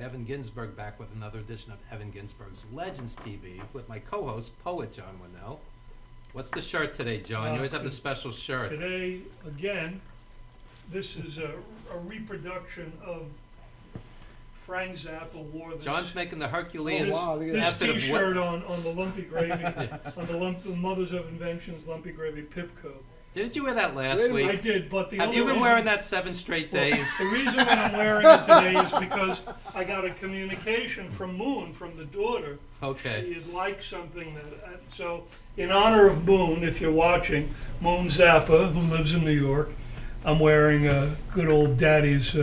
Evan Ginsberg, back with another edition of Evan Ginsberg's Legends TV with my co-host, poet John Winell. What's the shirt today, John? You always have the special shirt. Today, again, this is a reproduction of Frank Zappa wore this. John's making the Herculean. This T-shirt on the Lumpy Gravy, on the Mothers of Invention's Lumpy Gravy Pipco. Didn't you wear that last week? I did, but Have you been wearing that 7 straight days? The reason that I'm wearing it today is because I got a communication from Moon, from the daughter. Okay. You'd like something that, so in honor of Moon, if you're watching, Moon Zappa, who lives in New York, I'm wearing a good old daddy's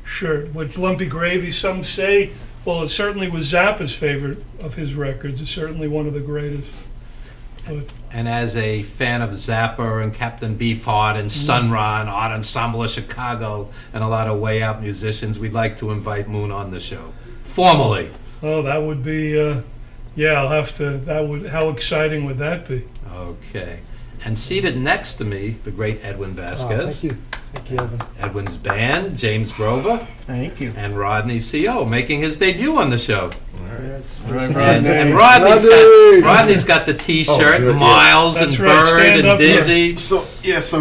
shirt with Lumpy Gravy. Some say, well, it certainly was Zappa's favorite of his records. It's certainly one of the greatest. And as a fan of Zappa and Captain Beefheart and Sun Ra and Art Ensemble of Chicago and a lot of way out musicians, we'd like to invite Moon on the show. Formally. Oh, that would be, I'll have to, how exciting would that be? Okay. And seated next to me, the great Edwin Vazquez. Thank you. Thank you, Evan. Edwin's band, James Grover. Thank you. And Rodney C.O. making his debut on the show. Yes, And Rodney's got the T-shirt, Miles and Bird and Dizzy. So as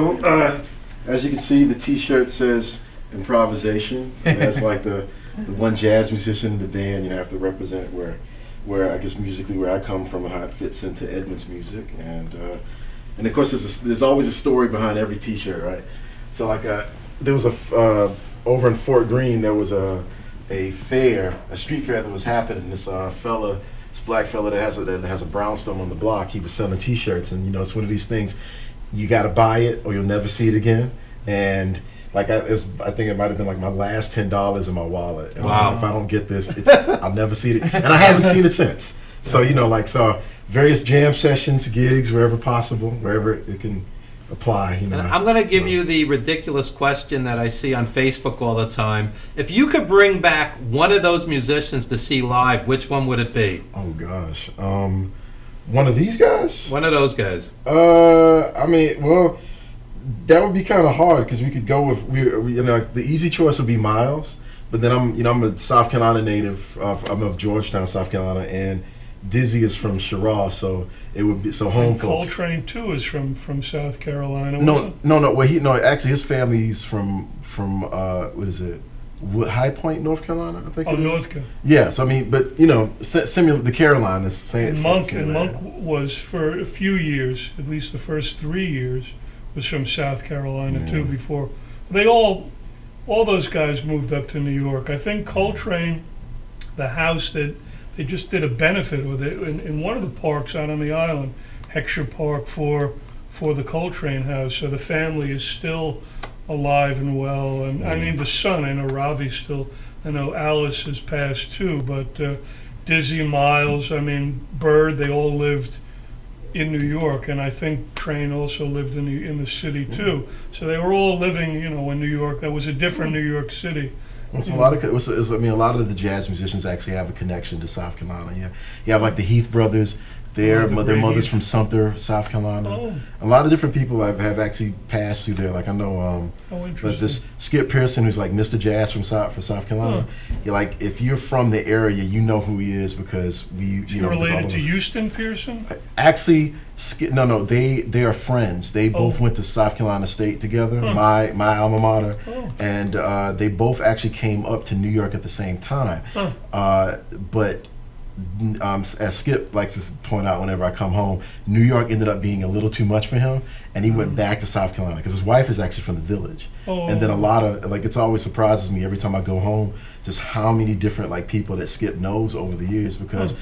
you can see, the T-shirt says improvisation. And that's like the one jazz musician in the band, have to represent where I guess musically where I come from and how it fits into Edwin's music. And of course, there's always a story behind every T-shirt, right? So there was over in Fort Greene, there was a street fair that was happening. This black fella that has a brownstone on the block, he was selling T-shirts, and it's one of these things, you got to buy it or you'll never see it again. And I think it might have been like my last $10 in my wallet. And I was like, if I don't get this, I'll never see it, and I haven't seen it since. So various jam sessions, gigs, wherever possible, wherever it can apply. I'm going to give you the ridiculous question that I see on Facebook all the time. If you could bring back one of those musicians to see live, which one would it be? Oh gosh, one of these guys? One of those guys. That would be kind of hard because we could go with the easy choice would be Miles, but then I'm a South Carolina native. I'm of Georgetown, South Carolina, and Dizzy is from Chirac, so it would be home and folks. Coltrane too is from South Carolina. No. Well, actually, his family's from what is it? High Point, North Carolina, I think. North Carolina. Yeah. So similar the Carolinas. Monk was for a few years, at least the first 3 years, was from South Carolina too. Before all those guys moved up to New York. I think Coltrane, the house that they just did a benefit with it in one of the parks out on the island, Heckscher Park, for the Coltrane house. So the family is still alive and well. And I mean, the son, I know Ravi's still, I know Alice has passed too, but Dizzy, Miles, Bird, they all lived in New York, and I think Train also lived in the city too. So they were all living, in New York. That was a different New York City. A lot of the jazz musicians actually have a connection to South Carolina. Yeah, you have like the Heath brothers. Their mother's from Sumter, South Carolina. Oh. A lot of different people have actually passed through there. Like I know, this Skip Pearson, who's like Mr. Jazz from South Carolina. You're like, if you're from the area, you know who he is because we. You're related to Houston Pearson? Actually, they are friends. They both went to South Carolina State together, my alma mater, and they both actually came up to New York at the same time. But as Skip likes to point out whenever I come home, New York ended up being a little too much for him, and he went back to South Carolina because his wife is actually from the Village. And then a lot of it always surprises me every time I go home just how many different people that Skip knows over the years, because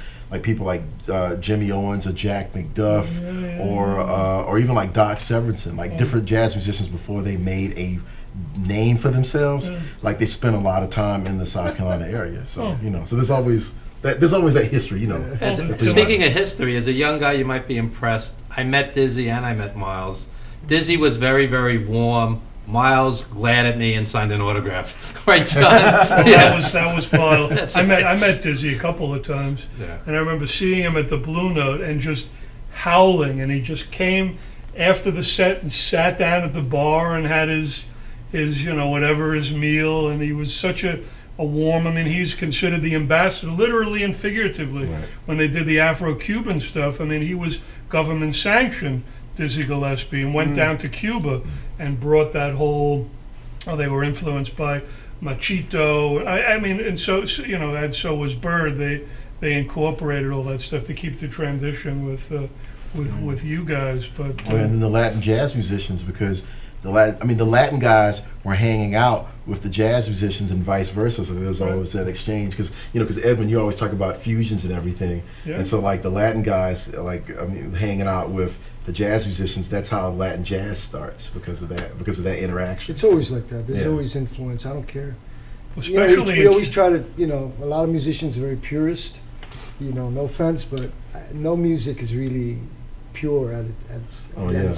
people like Jimmy Owens or Jack McDuff or even like Doc Severinsen, different jazz musicians before they made a name for themselves, they spent a lot of time in the South Carolina area. So so there's always that history, Speaking of history, as a young guy, you might be impressed. I met Dizzy and I met Miles. Dizzy was very, very warm. Miles glared at me and signed an autograph. Right, John? That was Miles. I met Dizzy a couple of times, and I remember seeing him at the Blue Note and just howling. And he just came after the set and sat down at the bar and had his his meal. And he was such a warm. I mean, he's considered the ambassador, literally and figuratively. Right. When they did the Afro-Cuban stuff, I mean, he was government sanctioned Dizzy Gillespie and went down to Cuba and brought that whole. Oh, they were influenced by Machito. I mean, and so and so was Bird. They incorporated all that stuff to keep the transition with you guys. But and then the Latin jazz musicians, because the Latin guys were hanging out with the jazz musicians and vice versa. So there's always that exchange, because Edwin, you always talk about fusions and everything, and so like the Latin guys, hanging out with the jazz musicians. That's how Latin jazz starts, because of that interaction. It's always like that. There's Yeah. always influence. I don't care. especially we always try to, a lot of musicians are very purist. No offense, but no music is really pure at its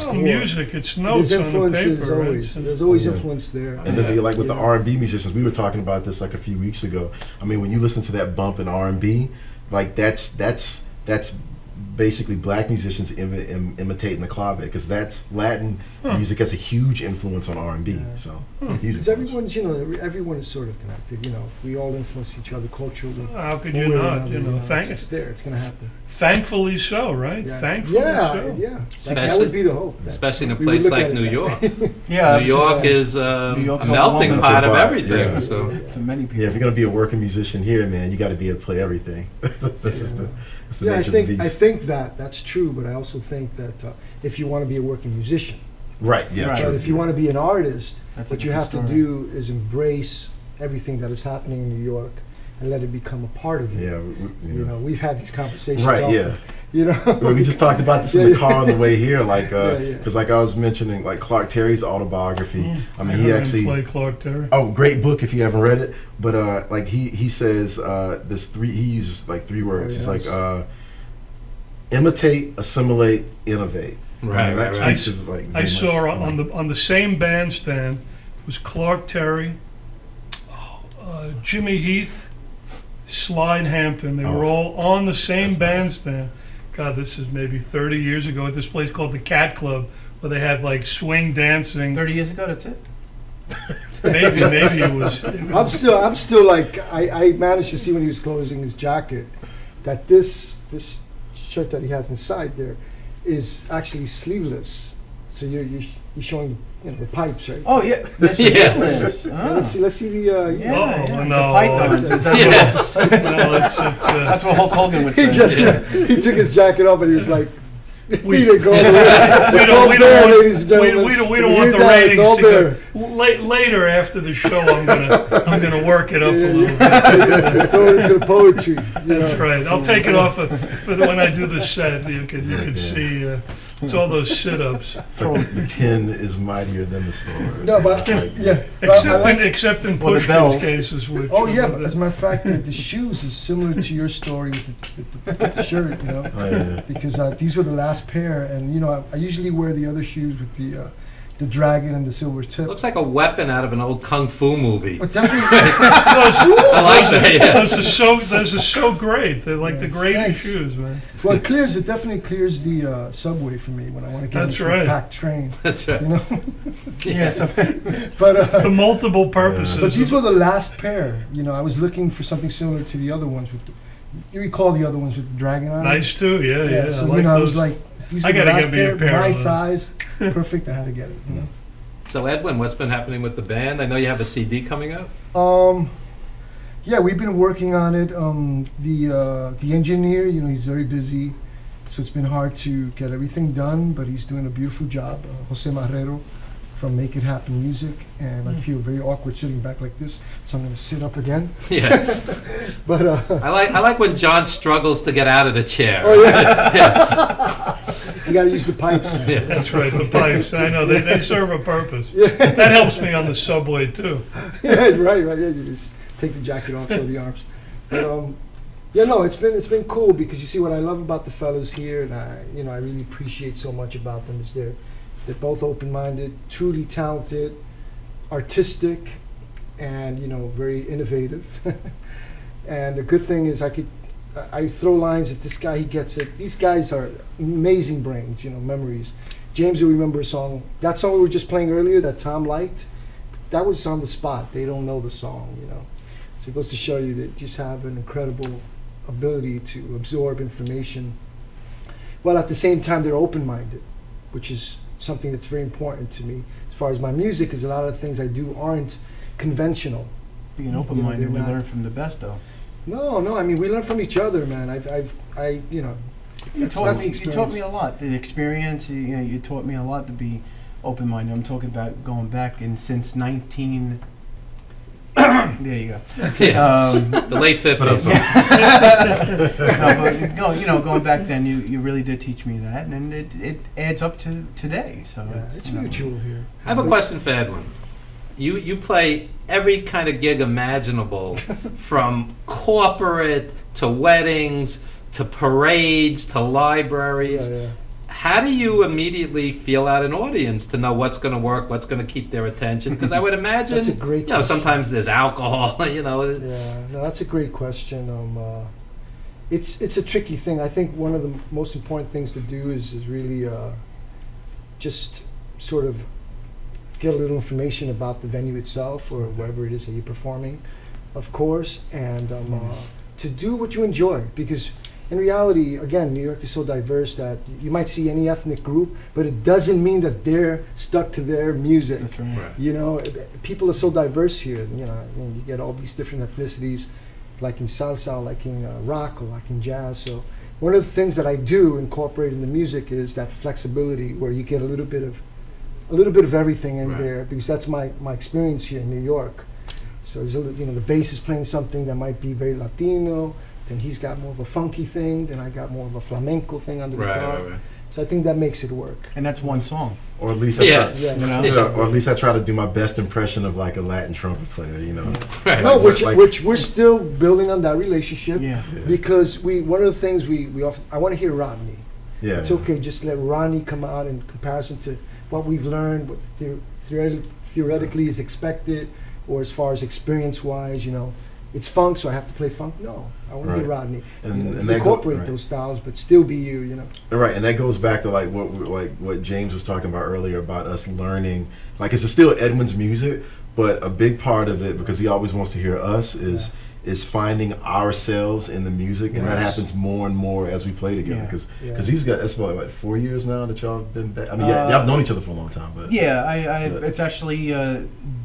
core. music, it's There's notes on the influences paper. always. Right? There's always influence there. And then like with the R&B musicians, we were talking about this like a few weeks ago. I mean, when you listen to that bump in R&B, like that's basically black musicians imitating the clave, because that's Latin music has a huge influence on R&B. Yeah. So Because everyone's, everyone is sort of connected. We all influence each other culturally. How could you one way or not? another, it's there. It's going to happen. Thankfully so, right? Yeah. Thankfully so. Yeah. That would be the hope. Especially in a We would place look like at it New that York. Yeah, New York is New York's a melting overwhelming. pot of Melting pot, everything. yeah. So for many people. yeah, if you're gonna be a working musician here, man, you got to be able to play everything. That's just the Yeah, nature of the I beast. think that's true, but I also think that if you want to be a working musician, Right. Yeah. Right. but True. if you want to be an artist, That's a what you have different to story. do is embrace everything that is happening in New York and let it become a part of you. Yeah. We've had these conversations. Right. often, Yeah. We just talked about this in the car on the way here, like, Yeah. because like I was mentioning, like Clark Terry's autobiography. I mean, he heard him actually. play Clark Terry. Oh, great book if you haven't read it. But like he says he uses like three words. He's like imitate, assimilate, innovate. Right, that right. speaks of, like, I very saw much, on the same bandstand was Clark Terry, Jimmy Heath, Slide Hampton. They were all on the same That's nice. bandstand. God, this is maybe 30 years ago at this place called the Cat Club, where they had like swing dancing. 30 years ago, that's it? Maybe it was. I'm still like I managed to see when he was closing his jacket that this shirt that he has inside there is actually sleeveless. So you're showing the pipes, right? Oh, yeah. That's Yeah. Yeah, let's see the Yeah, Oh, yeah. no. The pythons. That's, Yeah. No, it's, that's what Hulk Hogan would say. he just he took his jacket off and he was like, We- he didn't go we anywhere. It's all don't bare, want- ladies and gentlemen. we don't want Hear the that? ratings It's all to bare. go. Later after the show, I'm gonna work it up a little bit. Throw it into the poetry. That's right. I'll take it off for when I do the set. You can see it's all those sit-ups. So the pen is mightier than the sword. No, but yeah. But I Except like- except in Well, the Pushkin's bells. cases, which Oh yeah, but as a matter of fact, the shoes is similar to your story with the shirt, Oh, yeah. because these were the last pair, and I usually wear the other shoes with the dragon and the silver tip. looks like a weapon out of an old kung fu movie. But definitely, I like that. Yeah. those are so great. They're like Yeah, the greatest thanks. shoes, man. well, it definitely clears the subway for me when I want to get That's into right. a packed train. That's right. Yeah, so But The multiple purposes. but these were the last pair. I was looking for something similar to the other ones with. You recall the other ones with the dragon on it? nice too. Yeah. So like I was those. like, these I were the gotta last get me a pair, pair my of those. size, perfect. I had to get it. So Edwin, what's been happening with the band? I know you have a CD coming up. Yeah, we've been working on it. The engineer, he's very busy, so it's been hard to get everything done. But he's doing a beautiful job. Jose Marrero from Make It Happen Music, and I feel very awkward sitting back like this, so I'm going to sit up again. Yeah. But I like when John struggles to get out of the chair. oh yeah, you got to use the pipes. Yeah. That's right. The pipes. I know they serve a purpose. That helps me on the subway too. Yeah, right. Yeah, you just take the jacket off, show the arms. But yeah, no, it's been cool because you see what I love about the fellas here, and I really appreciate so much about them is they're both open-minded, truly talented, artistic, and very innovative. And the good thing is I throw lines at this guy, he gets it. These guys are amazing brains, memories. James will remember a song. That song we were just playing earlier that Tom liked, that was on the spot. They don't know the song, So it goes to show you that you just have an incredible ability to absorb information, while at the same time they're open-minded, which is something that's very important to me. As far as my music, because a lot of the things I do aren't conventional. Being open-minded, we not- learn from the best, though. No, I mean, we learn from each other, man. You know, You that's taught the me. You taught me experience. a lot. The experience. You taught me a lot to be open-minded. I'm talking about going back and since 19. There you go. Yeah. The late 50s. No, but going back then, you really did teach me that, and it adds up to today. So Yeah, it's you know. mutual here. I have a question for Edwin. You play every kind of gig imaginable, from corporate to weddings to parades to libraries. Yeah. How do you immediately feel out an audience to know what's going to work, what's going to keep their attention? Because I would imagine, That's a great question. sometimes there's alcohol, Yeah, no, that's a great question. It's a tricky thing. I think one of the most important things to do is really just sort of get a little information about the venue itself or wherever it is that you're performing, of course, and to do what you enjoy. Because in reality, again, New York is so diverse that you might see any ethnic group, but it doesn't mean that they're stuck to their music. That's right. Right. You know, people are so diverse here. You know, I mean, you get all these different ethnicities, like in salsa, like in rock, or like in jazz. So one of the things that I do incorporate in the music is that flexibility, where you get a little bit of everything in Right. there, because that's my experience here in New York. So there's the bass is playing something that might be very Latino. Then he's got more of a funky thing. Then I got more of a flamenco thing on the guitar. Right. So I think that makes it work. And that's one song. Or at least I Yeah. try, Yeah. You know? so- or at least I try to do my best impression of like a Latin trumpet player. Right. No, Like- which we're still building on that relationship. Yeah. Because one of the things we often, I want to hear Rodney. Yeah. It's okay, just let Rodney come out in comparison to what we've learned, what theoretically is expected, or as far as experience-wise, it's funk, so I have to play funk. No, I want to hear Right. Rodney. And that Incorporate right. those styles, but still be you. Right, and that goes back to like what James was talking about earlier about us learning. Like it's still Edwin's music, but a big part of it, because he always wants to hear us, is finding ourselves in the music, and that Yes. happens more and more as we play together. Yeah. Because Yeah. he's got that's about 4 years now that y'all have been back. I mean, yeah, y'all have known each other for a long time, but Yeah, But- it's actually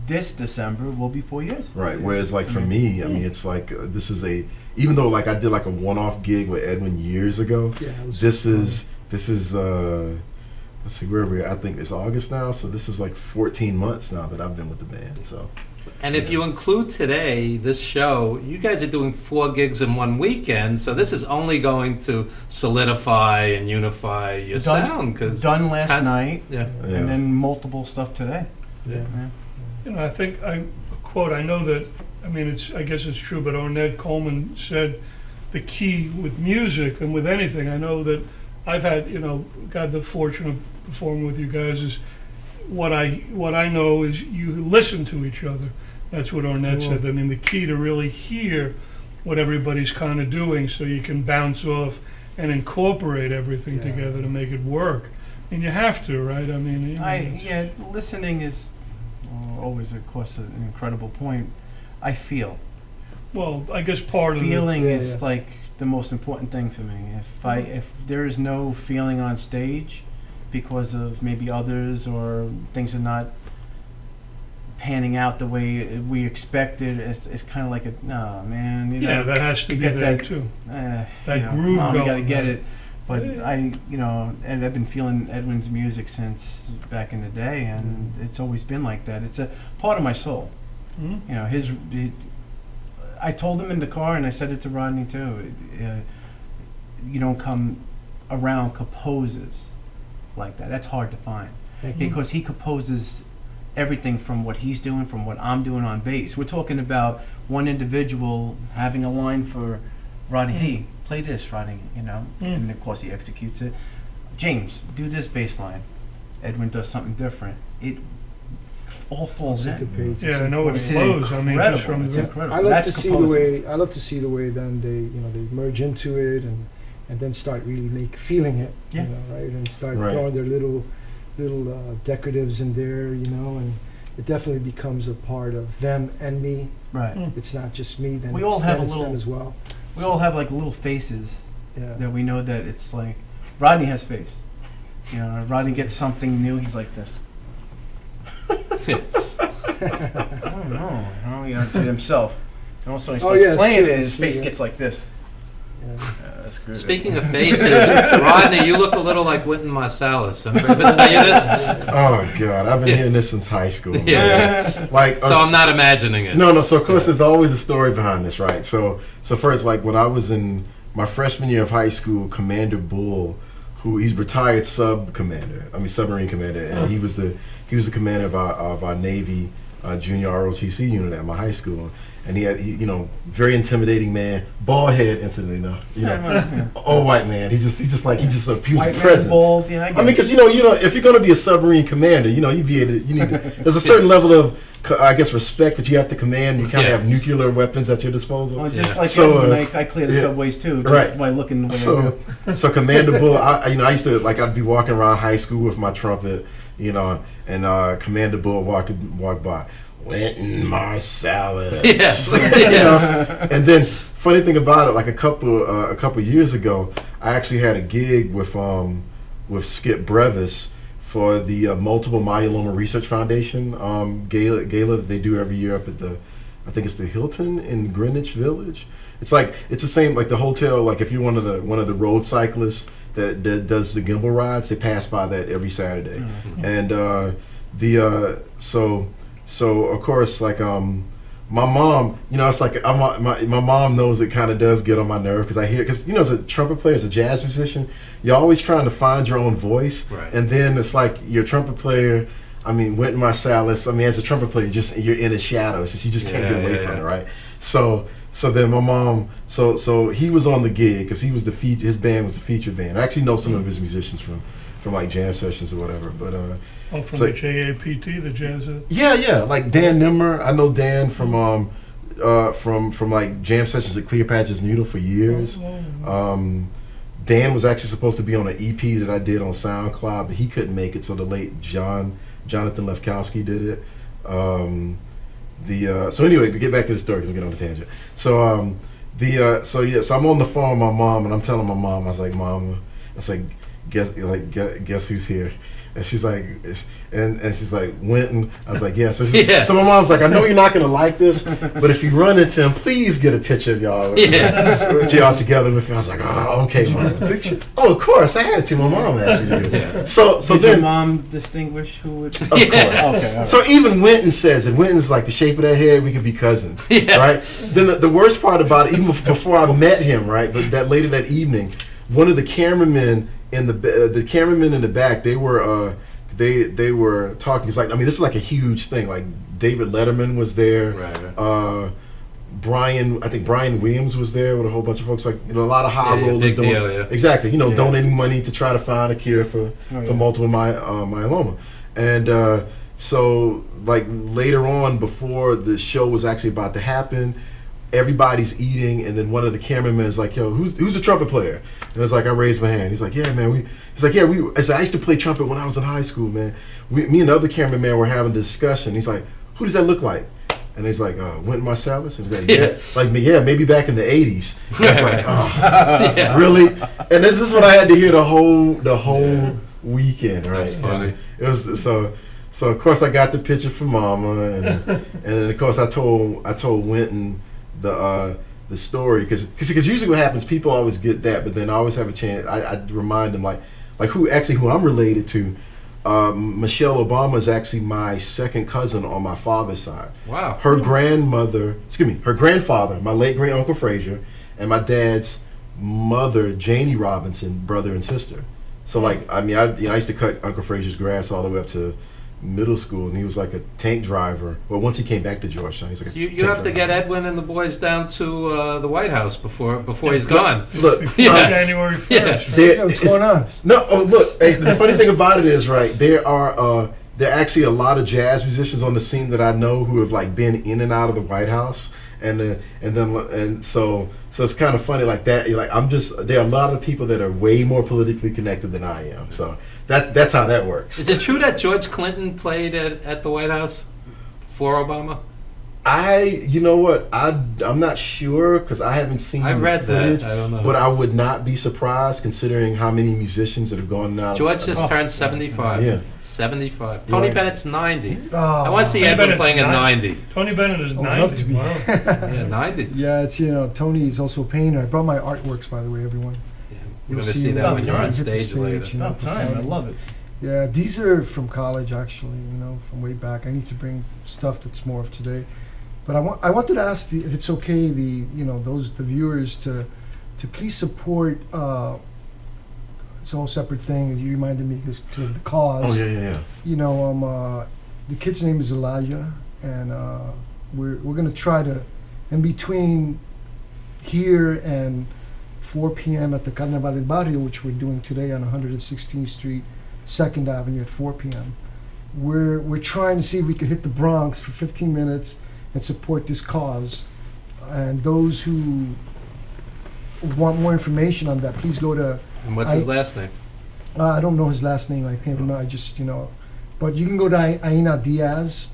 this December will be 4 years. right. Whereas like for me, I mean, it's like this is even though like I did like a one-off gig with Edwin years ago. Yeah, it was This is let's see where we are. I think it's August now, so this is like 14 months now that I've been with the band. So And if you include today, this show, you guys are doing 4 gigs in one weekend, so this is only going to solidify and unify your sound. Cause Done last Had- night, yeah. yeah. and then multiple stuff today. Yeah. I think I know that, I guess it's true, but Ornette Coleman said the key with music and with anything, I know that I've had, got the fortune of performing with you guys, is what I know is you listen to each other. That's what Ornette said. I mean, the key to really hear what everybody's kind of doing, so you can bounce off and incorporate everything Yeah. together to make it work. And you have to, right? I mean, Listening is always, of course, an incredible point. I feel. well, I guess part of Feeling Yeah, is yeah. like the most important thing for me. If there is no feeling on stage because of maybe others or things are not panning out the way we expected, it's kind of like no, man. that has to you be get there that- too. That groove you gotta going, get right? it. But Yeah. and I've been feeling Edwin's music since back in the day, and it's always been like that. It's a part of my soul. Mhm. I told him in the car, and I said it to Rodney too. You don't come around composers like that. That's hard to find because he composes everything from what he's doing, from what I'm doing on bass. We're talking about one individual having a line for Rodney. Hey, play this, Rodney. And of course he executes it. James, do this bass line. Edwin does something different. It all falls in. Syncopate, Yeah, I know it It's flows. I mean, just incredible. from It's the, incredible. I love That's to see composing. I love to see the way then they merge into it and then start really feeling it. Yeah. Right, and start Right. throwing their little decoratives in there, and it definitely becomes a part of them and me. Right. It's not just me. Then We it's, all have then a it's them little- as well. We all have like little faces Yeah. that we know that it's like Rodney has face. You know, Rodney gets something new, he's like this. I don't know, you know, to himself. And also he starts yeah, it's playing true, it and it's his true, face yeah. gets like this. Yeah. That's good. Speaking of faces, Rodney, you look a little like Wynton Marsalis. Anybody ever tell you this? Oh God, I've been hearing this since high school. Man. Yeah. Like, So I'm not imagining it. no. So of course, there's always a story behind this, right? So first, like when I was in my freshman year of high school, Commander Bull, he's retired submarine commander, and he was the commander of our Navy junior ROTC unit at my high school. And he you know, very intimidating man, bald head, incidentally enough, you know, all white man. He was a White man, presence. bald, yeah, I I get mean, it. because you know, if you're going to be a submarine commander, you know, you need there's a certain level of, I guess, respect that you have to command. You kind of Yeah. have nuclear weapons at your disposal. Well, just Yeah. like So, Edwin, I clear the yeah. subways too, just Right. by looking the way I So, do. so Commander Bull, I used to, like, I'd be walking around high school with my trumpet, you know, and Commander Bull walk by, Wynton Marsalis. Yeah. You know, and then funny thing about it, like a couple years ago, I actually had a gig with Skip Brevis for the Multiple Myeloma Research Foundation gala that they do every year up at I think it's the Hilton in Greenwich Village. It's the same, like the hotel. Like if you're one of the road cyclists that does the gimbal rides, they pass by that every Saturday. Oh, that's cool. And so of course, like my mom, you know, it's like my mom knows it kind of does get on my nerve because you know, as a trumpet player, as a jazz musician, you're always trying to find your own voice, Right. and then it's like your trumpet player. I mean, Wynton Marsalis. I mean, as a trumpet player, you're in his shadow, so you just can't get away from it, right? So then my mom, so he was on the gig because he was his band was the featured band. I actually know some of his musicians from like jam sessions or whatever, but Oh, from So- the JAPT, the Jazz. yeah, like Dan Nimmer. I know Dan from like jam sessions at Cleopatra's Needle for years. Dan was actually supposed to be on an EP that I did on SoundCloud, but he couldn't make it, so the late Jonathan Lefkowski did it. So anyway, to get back to the story because I'm getting on a tangent. So I'm on the phone with my mom, and I'm telling my mom, I was like, Mom, guess who's here? And she's like, and she's like, Wynton. I was like, yes. Yeah. So my mom's like, I know you're not gonna like this, but if you run into him, please get a picture of y'all, y'all together with me. I was like, oh, okay, Mom. The picture. Oh, of course, I had to. My mom asked me to do it. So Did then, your mom distinguish who would? of course. Okay, all right. So even Wynton says it. Wynton's like the shape of that head. We could be cousins, Yeah. right? Then the worst part about it, even before I met him, right? But later that evening, one of the cameramen in the back, they were talking. It's like, I mean, this is like a huge thing. Like David Letterman was there. Right. I think Brian Williams was there with a whole bunch of folks. Like, you know, a lot of high rollers big doing deal, yeah. exactly. You know, Yeah. donating money to try to find a cure for multiple myeloma. And so, like later on, before the show was actually about to happen, everybody's eating, and then one of the cameramen is like, "Yo, who's the trumpet player?" And it's like, I raised my hand. He's like, "Yeah, man." I said, "I used to play trumpet when I was in high school, man." Me and the other cameraman were having a discussion. He's like, "Who does that look like?" And he's like, Wynton Marsalis? And he's like, yeah. Like me, yeah, maybe back in the 80s. And it's like, oh, Yeah. really? And this is what I had to hear the whole weekend, right? That's funny. And it was so of course I got the picture from Mama, and then of course I told Wynton the story because usually what happens, people always get that, but then I always have a chance. I remind them like who I'm related to. Michelle Obama is actually my second cousin on my father's side. Wow. Her grandfather, my late great uncle Frazier, and my dad's mother, Janie Robinson, brother and sister. So like, I mean, I used to cut Uncle Frazier's grass all the way up to middle school, and he was like a tank driver. Well, once he came back to Georgetown, he's like a You tank have to driver. get Edwin and the boys down to the White House before he's gone. Look, Before Yeah. January 1st. Yeah. right? there- Yeah, what's it's- going on? No, oh look. Hey, the funny thing about it is, right? There are actually a lot of jazz musicians on the scene that I know who have like been in and out of the White House, and so it's kind of funny like that. You're like, there are a lot of people that are way more politically connected than I am. So that's how that works. Is it true that George Clinton played at the White House? for Obama? You know what? I'm not sure because I haven't seen I the read footage, that. I don't know. but I would not be surprised considering how many musicians that have gone now. George just turned 75. Yeah. 75. Tony Right. Bennett's 90. Oh, I want to see Tony Edwin Bennett's playing at 90. 90. Tony Bennett is I would love 90. to be. Wow. Yeah, 90. Yeah, it's, Tony is also a painter. I brought my artworks, by the way, everyone. Yeah, You'll we're going to see see him that when when you're on hit the stage later. About time. I love it. Yeah, these are from college, actually, from way back. I need to bring stuff that's more of today. But I wanted to ask if it's okay, the viewers to please support. It's a whole separate thing. You reminded me because to the cause. Oh yeah. The kid's name is Elijah, and we're gonna try to, in between here and 4 p.m. at the Carnaval del Barrio, which we're doing today on 116th Street, 2nd Avenue at 4 p.m. We're trying to see if we could hit the Bronx for 15 minutes and support this cause. And those who want more information on that, please go to. And what's his last name? I don't know his last name. I can't remember. I just but you can go to Aina Diaz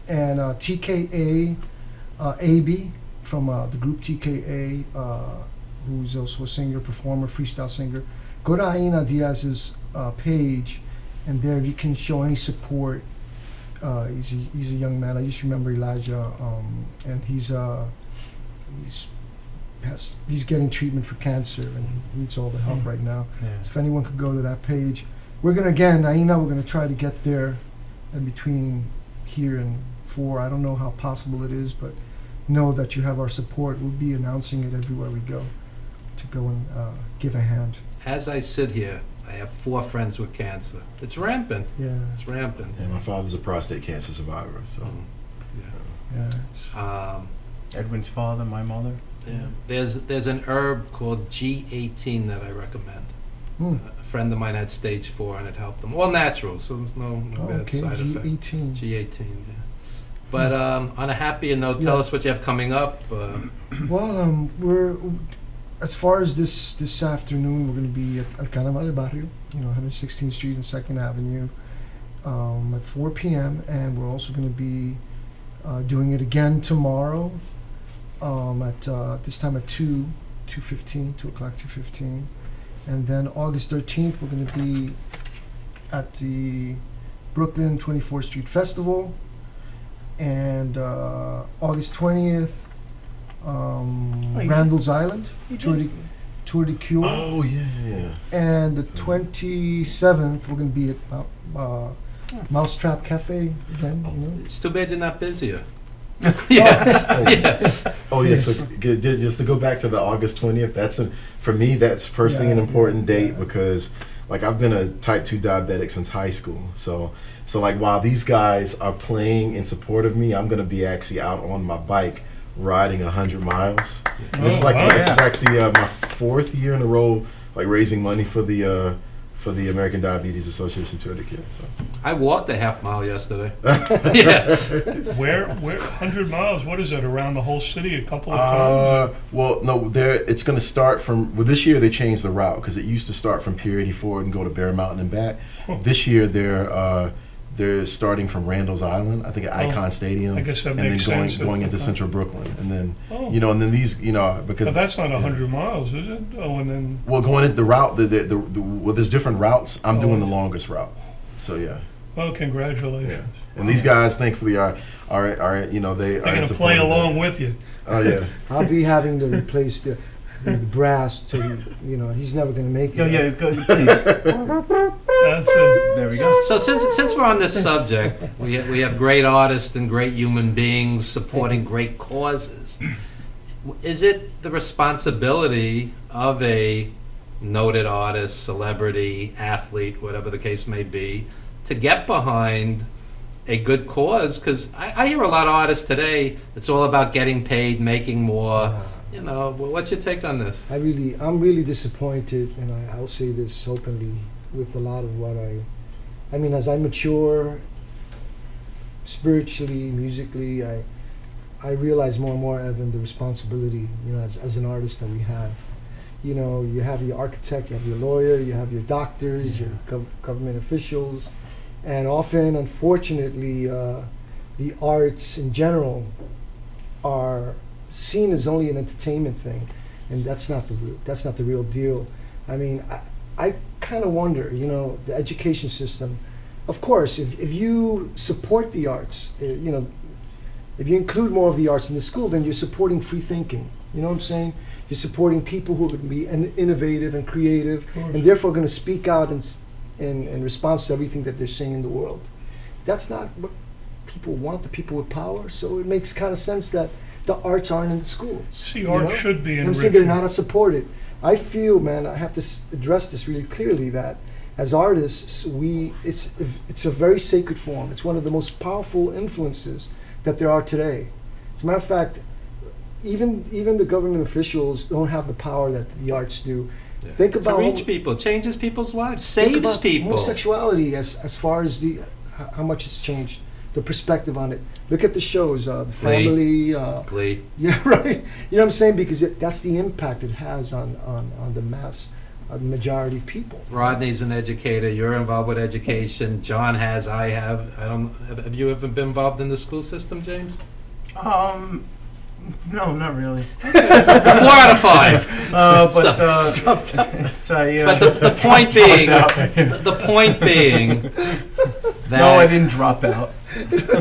and TKA AB from the group TKA, who's also a singer, performer, freestyle singer. Go to Aina Diaz's page, and there you can show any support. He's a young man. I just remember Elijah, and he's getting treatment for cancer, and he needs all the help right now. Yeah. So if anyone could go to that page, we're gonna try to get there in between here and 4. I don't know how possible it is, but know that you have our support. We'll be announcing it everywhere we go to go and give a hand. As I sit here, I have 4 friends with cancer. It's rampant. Yeah, It's rampant. And my father's a prostate cancer survivor, so. yeah. It's, Edwin's father, my mother. Yeah. There's an herb called G18 that I recommend. A friend of mine had stage 4 and it helped them. All natural, so there's no bad okay, side effect. G18. G18, yeah. But on a happier note, tell us what you have coming up. Well, we're as far as this afternoon, we're going to be at Carnaval del Barrio, 116th Street and 2nd Avenue, at 4 p.m. And we're also going to be doing it again tomorrow, at this time at 2:15, and then August 13th we're going to be at the Brooklyn 24th Street Festival, and August 20th. Randall's Island, Tour de Cure. Oh yeah. And the 27th, we're going to be at Mousetrap Cafe again, It's too bad you're not busier. Oh yeah. So just to go back to the August 20th, for me that's personally an important date because like I've been a type 2 diabetic since high school. So like while these guys are playing in support of me, I'm going to be actually out on my bike riding 100 miles. This is actually my 4th year in a row, like raising money for the American Diabetes Association Tour de Cure. So. I walked a half mile yesterday. Yeah. Where 100 miles? What is it? Around the whole city a couple of times? Well, no. It's going to start from. Well, this year they changed the route because it used to start from Pier 84 and go to Bear Mountain and back. This year they're starting from Randall's Island, I think at Icon Stadium, I guess that and then makes sense. going into Central Brooklyn, and then Oh. these because. But that's not 100 miles, is it? Oh, and then Well, going into the route, well, there's different routes. I'm doing the longest route, so yeah. well, congratulations. And these guys, thankfully, are they are They're in going to support play of that. along with you. Oh yeah. I'll be having to replace the brass to, he's never going to make it. Yeah, please. That's it. There we go. So since we're on this subject, we have great artists and great human beings supporting great causes. Is it the responsibility of a noted artist, celebrity, athlete, whatever the case may be, to get behind a good cause? Because I hear a lot of artists today, it's all about getting paid, making more. What's your take on this? I'm really disappointed, and I'll say this openly, with a lot of what I mean, as I mature spiritually, musically, I realize more and more, Evan, the responsibility, as an artist that we have. You have your architect, you have your lawyer, you have your doctors, your government officials, and often, unfortunately, the arts in general are seen as only an entertainment thing, and that's not the real deal. I mean, I kind of wonder, you know, the education system. Of course, if you support the arts, you know, if you include more of the arts in the school, then you're supporting free thinking. You know what I'm saying? You're supporting people who are going to be innovative and creative, and therefore going to speak out in response to everything that they're seeing in the world. That's not what people want, the people with power. So it makes kind of sense that the arts aren't in the schools. See, art should be I'm saying enriching. they're not supported. I feel, man, I have to address this really clearly, that as artists, it's a very sacred form. It's one of the most powerful influences that there are today. As a matter of fact, even the government officials don't have the power that the arts do. Yeah. Think about to reach people, changes people's lives, think saves about people. homosexuality as far as how much it's changed, the perspective on it. Look at the shows, the family. Glee. Yeah, right. You know what I'm saying? Because that's the impact it has on the mass, the majority of people. Rodney's an educator. You're involved with education. John has. I have. Have you ever been involved in the school system, James? No, not really. 4 out of 5. But yeah. But the point being, the point being that No, I didn't drop out.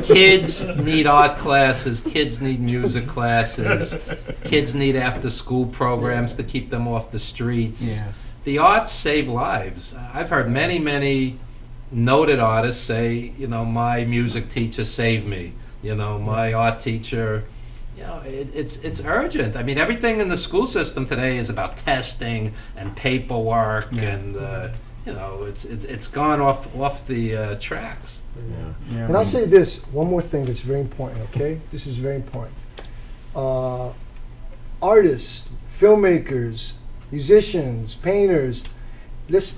kids need art classes, kids need music classes, kids need after-school programs to keep them off the streets. Yeah. The arts save lives. I've heard many noted artists say, you know, my music teacher saved me. You know, my art teacher. You know, it's urgent. I mean, everything in the school system today is about testing and paperwork, and you know, it's gone off the tracks. Yeah, And I'll say this, one more thing that's very important, okay? This is very important. Artists, filmmakers, musicians, painters, let's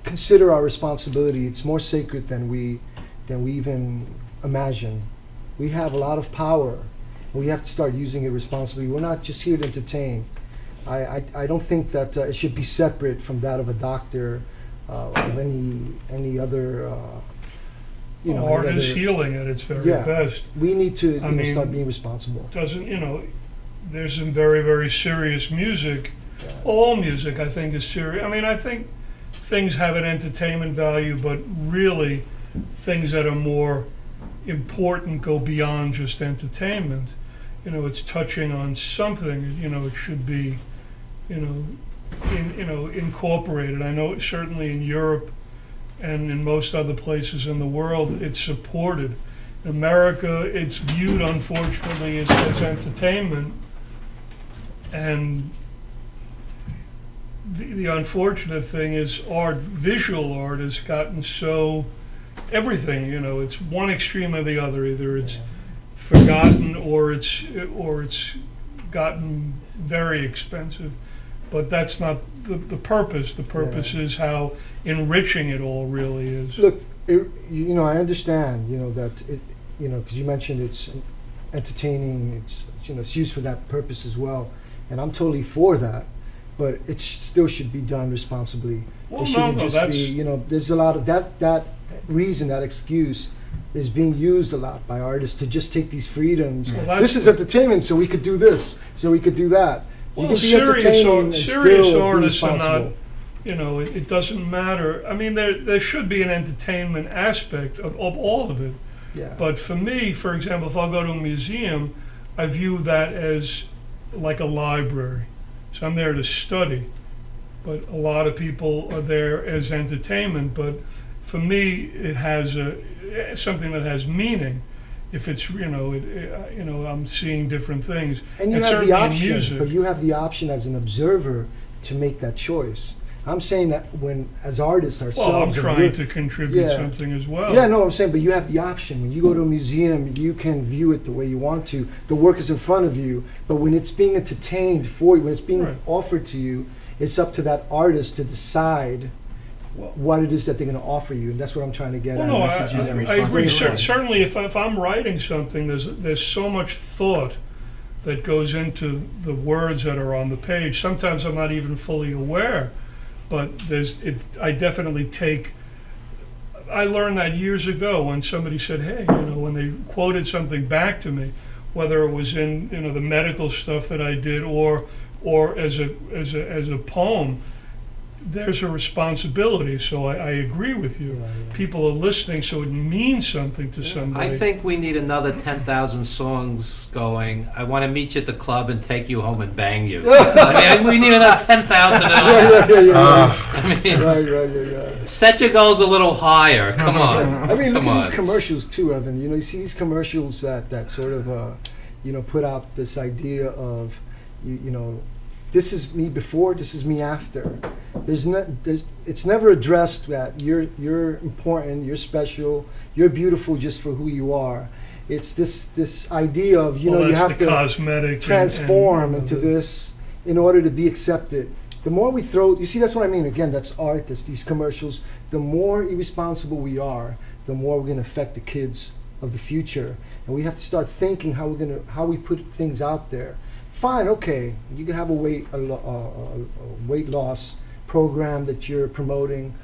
consider our responsibility. It's more sacred than we even imagine. We have a lot of power, and we have to start using it responsibly. We're not just here to entertain. I don't think that it should be separate from that of a doctor, of any other, you know. Art any is other- healing at its very Yeah. best. We need to I mean, start being responsible. Doesn't, you know, there's some very, very serious music. Yeah. All music, I think, is serious. I mean, I think things have an entertainment value, but really things that are more important go beyond just entertainment. You know, it's touching on something, you know, it should be, incorporated. I know certainly in Europe and in most other places in the world, it's supported. In America, it's viewed, unfortunately, as entertainment. And the unfortunate thing is visual art has gotten so, everything, you know, it's one extreme or the other. Either it's forgotten or it's gotten very expensive. But that's not the purpose. The purpose is how enriching it all really is. Look, I understand, that it, because you mentioned it's entertaining, it's used for that purpose as well, and I'm totally for that. But it still should be done responsibly. Well, it shouldn't just that's... be, there's a lot of that reason, that excuse is being used a lot by artists to just take these freedoms. Well, this is entertainment, so we could do this, so we could do that. You Well, can be entertaining and serious still be artists are responsible. not, it doesn't matter. I mean, there should be an entertainment aspect of all of it. Yeah. But for me, for example, if I'll go to a museum, I view that as like a library. So I'm there to study. But a lot of people are there as entertainment. But for me, it has something that has meaning. If it's, I'm seeing different things. And you have certainly the in option, music. but you have the option as an observer to make that choice. I'm saying that as artists ourselves. Well, I'm and trying we're- to contribute Yeah. something as well. Yeah, no, I'm saying, but you have the option. When you go to a museum, you can view it the way you want to. The work is in front of you, but when it's being entertained for you, when it's being Right. offered to you, it's up to that artist to decide Well- what it is that they're going to offer you, and that's what I'm trying to get Well, at. no, messages and I agree. responsibility. Certainly, if I'm writing something, there's so much thought that goes into the words that are on the page. Sometimes I'm not even fully aware, but I definitely take I learned that years ago when somebody said, hey, when they quoted something back to me, whether it was in, the medical stuff that I did or as a poem, there's a responsibility. So I agree with you. People are listening, so it means something to somebody. I think we need another 10,000 songs going. I want to meet you at the club and take you home and bang you. I mean, we need another 10,000 of those. I mean, Right. set your goals a little higher. Come on. I mean, look Come at these on. commercials too, Evan. You see these commercials that sort of, put out this idea of, this is me before, this is me after. It's never addressed that you're important, you're special, you're beautiful just for who you are. It's this idea of, you have to cosmetic transform into this in order to be accepted. The more we throw, you see, that's what I mean. Again, that's art, that's these commercials. The more irresponsible we are, the more we're going to affect the kids of the future. And we have to start thinking how we put things out there. Fine, okay, you can have a weight loss program that you're promoting,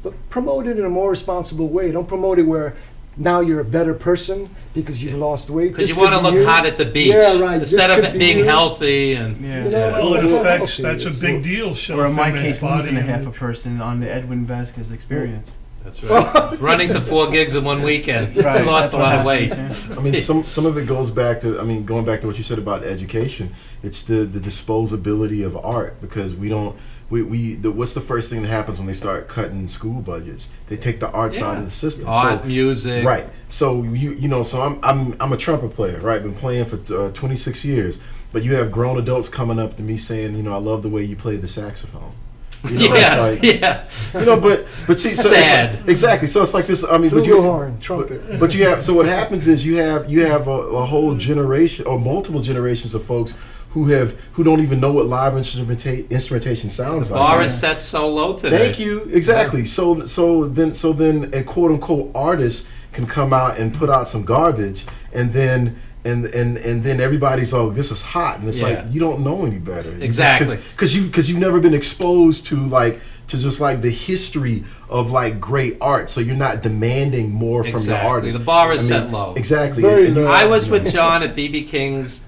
but promote it in a more responsible way. Don't promote it where now you're a better person because you've lost weight. Because you want to look hot at the beach instead of it being healthy. And Well, it affects, that's a big deal. Or in my case, body losing a half a image. person on the Edwin Vazquez experience. That's right. Running to 4 gigs in one weekend. Right, Lost that's a what lot of happens, weight. I mean, some of it goes back to, going back to what you said about education. It's the disposability of art, because what's the first thing that happens when they start cutting school budgets? They take the arts out of the system. Art, music. Right. So so I'm a trumpet player, right? Been playing for 26 years. But you have grown adults coming up to me saying, I love the way you play the saxophone. But see, so sad. It's like, exactly. So it's like this. I mean, Flugelhorn, trumpet. but you have. So what happens is you have a whole generation or multiple generations of folks who don't even know what live instrumentation sounds like. Bar is set so low today. Thank you. Exactly. So then a quote unquote artist can come out and put out some garbage, and then everybody's, oh, this is hot, and it's like, you don't know any better. Exactly. Because you've never been exposed to just the history of great art, so you're not demanding more from the artist. The bar is set low. Exactly. Very low. I was with John at BB King's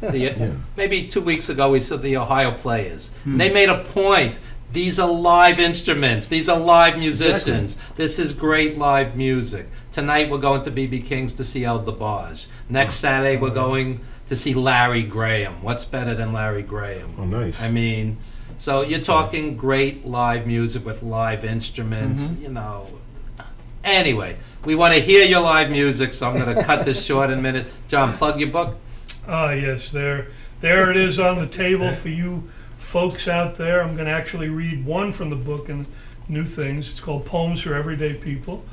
maybe 2 weeks ago. We saw the Ohio Players. And they made a point. These are live instruments. These are live musicians. This is great live music. Tonight we're going to BB King's to see El DeBarge. Next Saturday we're going to see Larry Graham. What's better than Larry Graham? Oh, nice. I mean, so you're talking great live music with live instruments, Anyway, we want to hear your live music, so I'm going to cut this short in a minute. John, plug your book. Yes, there it is on the table for you folks out there. I'm going to actually read one from the book and New Things. It's called Poems for Everyday People.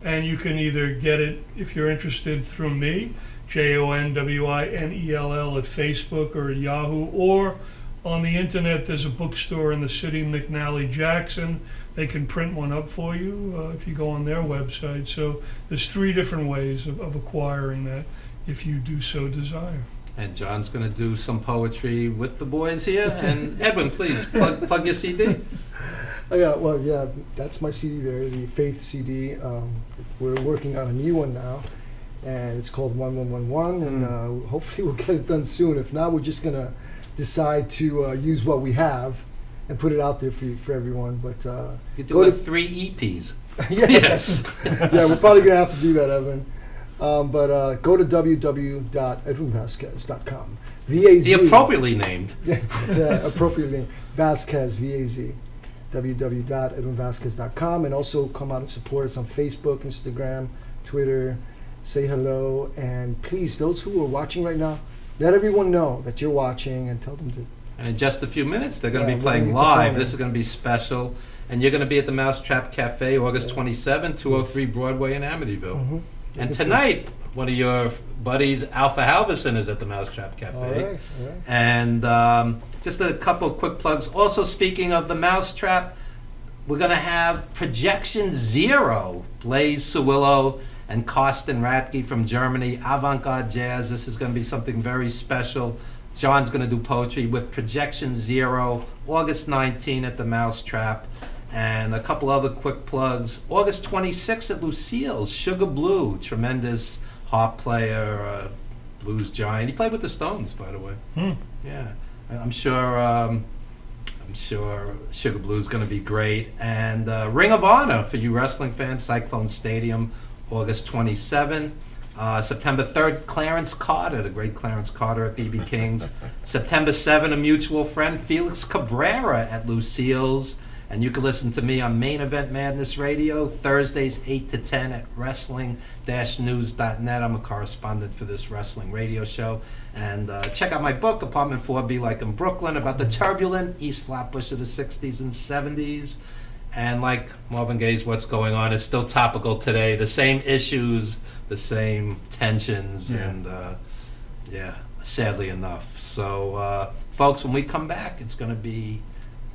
And you can either get it, if you're interested, through me, JONWINELL at Facebook or at Yahoo, or on the internet. There's a bookstore in the city, McNally Jackson. They can print one up for you if you go on their website. So there's 3 different ways of acquiring that if you do so desire. And John's going to do some poetry with the boys here. And Edwin, please, plug your CD. That's my CD there, the Faith CD. We're working on a new one now, and it's called 1111, and hopefully we'll get it done soon. If not, we're just gonna decide to use what we have and put it out there for everyone. But You do 3 EPs. yes, we're probably gonna have to do that, Evan. But go to www.edwinvazquez.com. V-A-Z. The appropriately named. Appropriately Vazquez, V-A-Z. www.edwinvazquez.com, and also come out and support us on Facebook, Instagram, Twitter. Say hello, and please, those who are watching right now, let everyone know that you're watching, and tell them to. And in just a few minutes, they're going to be we're playing gonna be live. performing. This is going to be special. And you're going to be at the Mousetrap Cafe, August 27, 203 Broadway in Amityville. And tonight, one of your buddies, Alpha Halverson, is at the Mousetrap Cafe. All right. And just a couple of quick plugs. Also, speaking of the Mousetrap, we're going to have Projection Zero, Blaze Sawillo and Karsten Ratke from Germany, avant-garde jazz. This is going to be something very special. John's going to do poetry with Projection Zero, August 19 at the Mousetrap. And a couple other quick plugs. August 26th at Lucille's, Sugar Blue, tremendous harp player, blues giant. He played with the Stones, by the way. Yeah, I'm sure Sugar Blue's going to be great. And Ring of Honor for you wrestling fans, Cyclone Stadium, August 27th. September 3rd, Clarence Carter, the great Clarence Carter at BB King's. September 7th, a mutual friend, Felix Cabrera at Lucille's. And you can listen to me on Main Event Madness Radio, Thursdays 8 to 10 at wrestling-news.net. I'm a correspondent for this wrestling radio show. And check out my book, Apartment 4B Like in Brooklyn, about the turbulent East Flatbush of the 60s and 70s. And like Marvin Gaye's What's Going On, it's still topical today. The same issues, the same tensions, and sadly enough. So, folks, when we come back, it's going to be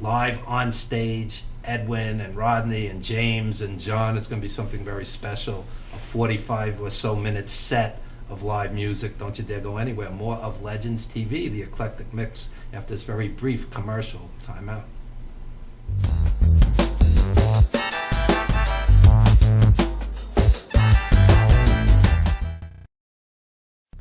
live on stage, Edwin and Rodney and James and John. It's going to be something very special, a 45 or so minute set of live music. Don't you dare go anywhere. More of Legends TV, the eclectic mix, after this very brief commercial timeout.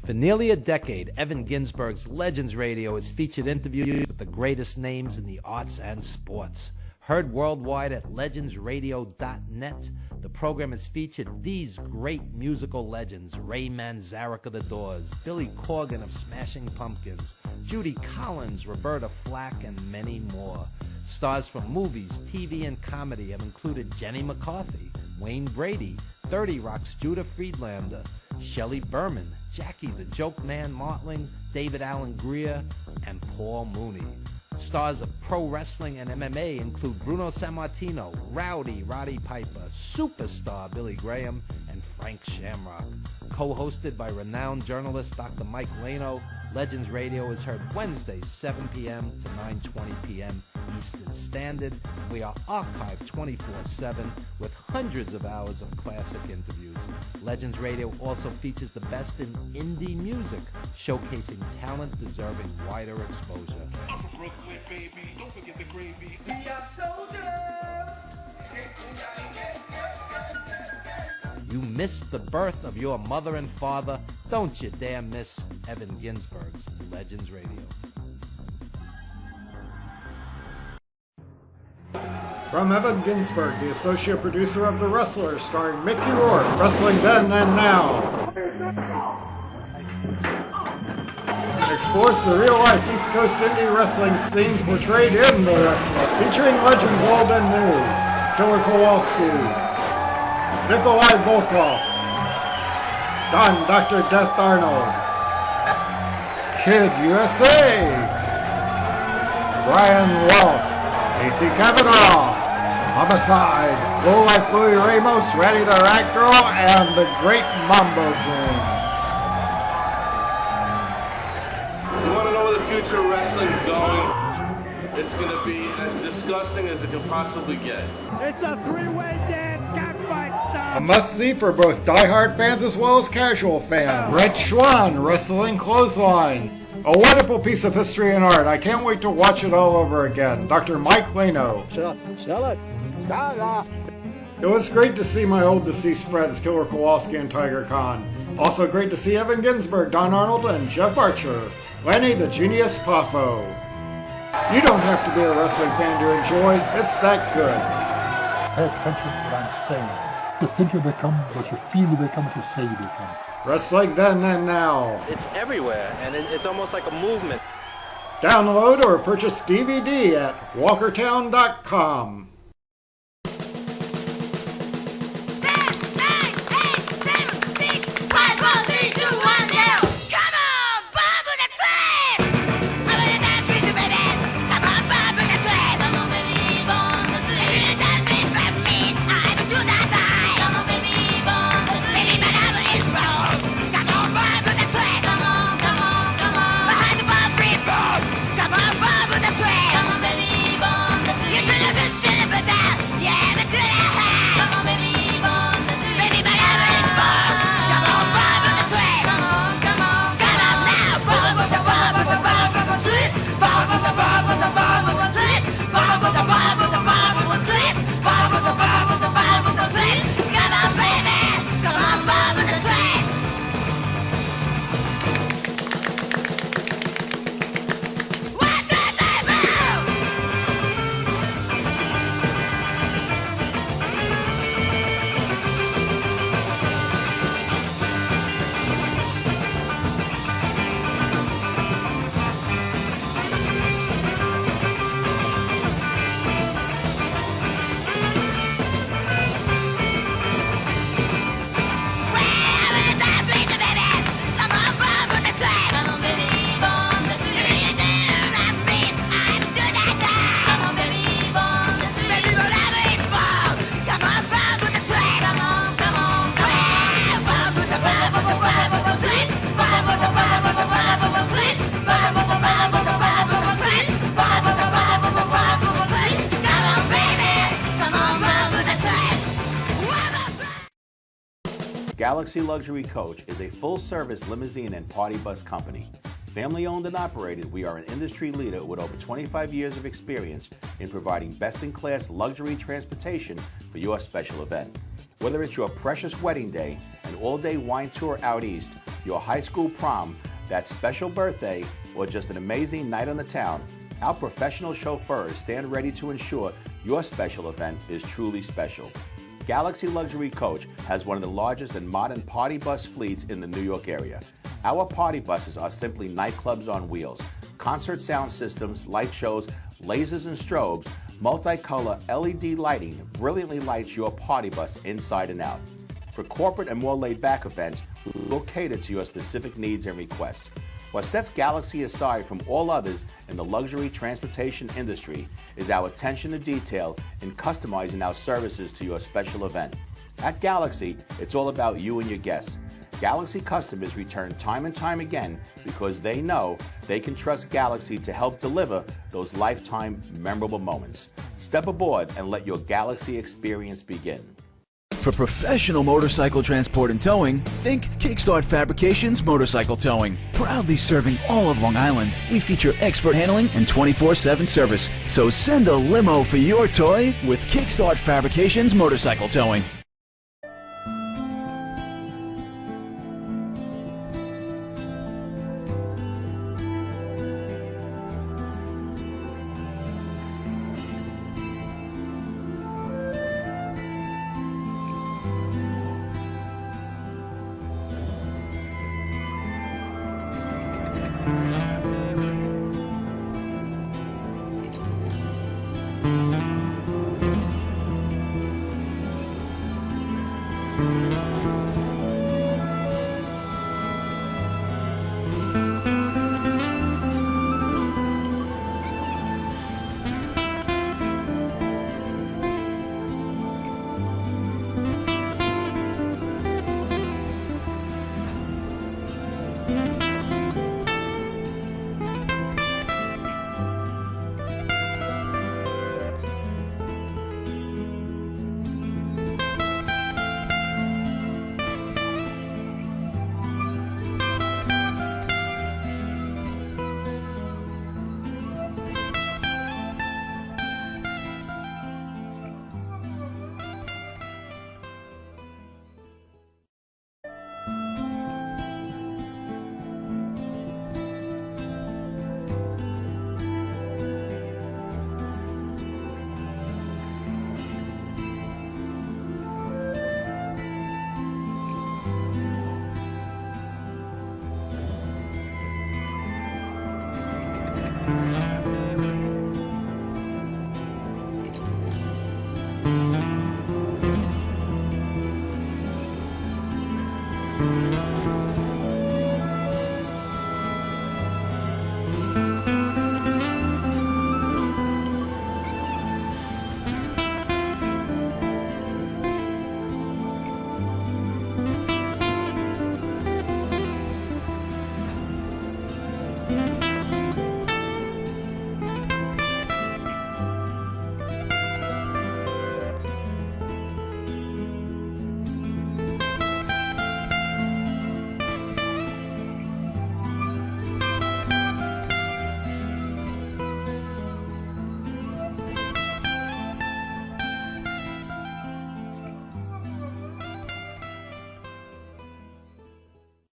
For nearly a decade, Evan Ginsberg's Legends Radio has featured interviews with the greatest names in the arts and sports. Heard worldwide at legendsradio.net, the program has featured these great musical legends: Ray Manzarek of The Doors, Billy Corgan of Smashing Pumpkins, Judy Collins, Roberta Flack, and many more. Stars from movies, TV, and comedy have included Jenny McCarthy, Wayne Brady, 30 Rock's Judah Friedlander, Shelley Berman, Jackie the Joke Man Martling, David Allen Greer, and Paul Mooney. Stars of pro wrestling and MMA include Bruno Sammartino, Rowdy Roddy Piper, Superstar Billy Graham, and Frank Shamrock. Co-hosted by renowned journalist Dr. Mike Lano, Legends Radio is heard Wednesdays 7 p.m. to 9:20 p.m. Eastern Standard. We are archived 24/7 with hundreds of hours of classic interviews. Legends Radio also features the best in indie music, showcasing talent deserving wider exposure. I'm from Brooklyn, baby. Don't forget the gravy. We are soldiers. You missed the birth of your mother and father. Don't you dare miss Evan Ginsberg's Legends Radio. From Evan Ginsberg, the associate producer of The Wrestler, starring Mickey Rourke, Wrestling Then and Now. Explores the real-life East Coast indie wrestling scene portrayed in The Wrestler, featuring legends old and new: Killer Kowalski, Nikolai Volkov, Don Dr. Death Arnold, Kid USA, Brian Walsh, Casey Kavanaugh, Homicide, Low Life Louis Ramos, Randy the Rat Girl, and the Great Mambo King. You want to know where the future of wrestling is going? It's going to be as disgusting as it can possibly get. It's a three-way dance, cockfight style. A must-see for both diehard fans as well as casual fans. Red Schwan, Wrestling Clothesline. A wonderful piece of history and art. I can't wait to watch it all over again. Dr. Mike Lano. Sell it. It was great to see my old deceased friends, Killer Kowalski and Tiger Khan. Also great to see Evan Ginsberg, Don Arnold, and Jeff Archer. Lenny the Genius Poffo. You don't have to be a wrestling fan to enjoy. It's that good. Pay attention to what I'm saying. You think you become what you feel you become, what you say you become. Wrestling Then and Now. It's everywhere, and it's almost like a movement. Download or purchase DVD at walkertown.com. 10, 9, 8, 7, 6, 5, 4, 3, 2, 1, 0. Come on, Bob with the twist. I'm gonna dance with you, baby. Come on, Bob with the twist. Come on, baby, Bob with the twist. If you dance with me, I will do that side. Come on, baby, Bob with the twist. Baby, my love is wrong. Come on, Bob with the twist. Come on, come on, come on. Behind the Bob, free Bob. Come on, Bob with the twist. Come on, baby, Bob with the twist. You do the best shit. Galaxy Luxury Coach is a full-service limousine and party bus company. Family-owned and operated, we are an industry leader with over 25 years of experience in providing best-in-class luxury transportation for your special event. Whether it's your precious wedding day, an all-day wine tour out east, your high school prom, that special birthday, or just an amazing night on the town, our professional chauffeurs stand ready to ensure your special event is truly special. Galaxy Luxury Coach has one of the largest and modern party bus fleets in the New York area. Our party buses are simply nightclubs on wheels. Concert sound systems, light shows, lasers and strobes, multicolor LED lighting brilliantly lights your party bus inside and out. For corporate and more laid-back events, we will cater to your specific needs and requests. What sets Galaxy aside from all others in the luxury transportation industry is our attention to detail in customizing our services to your special event. At Galaxy, it's all about you and your guests. Galaxy customers return time and time again because they know they can trust Galaxy to help deliver those lifetime memorable moments. Step aboard and let your Galaxy experience begin. For professional motorcycle transport and towing, think Kickstart Fabrications Motorcycle Towing. Proudly serving all of Long Island, we feature expert handling and 24/7 service. So send a limo for your toy with Kickstart Fabrications Motorcycle Towing.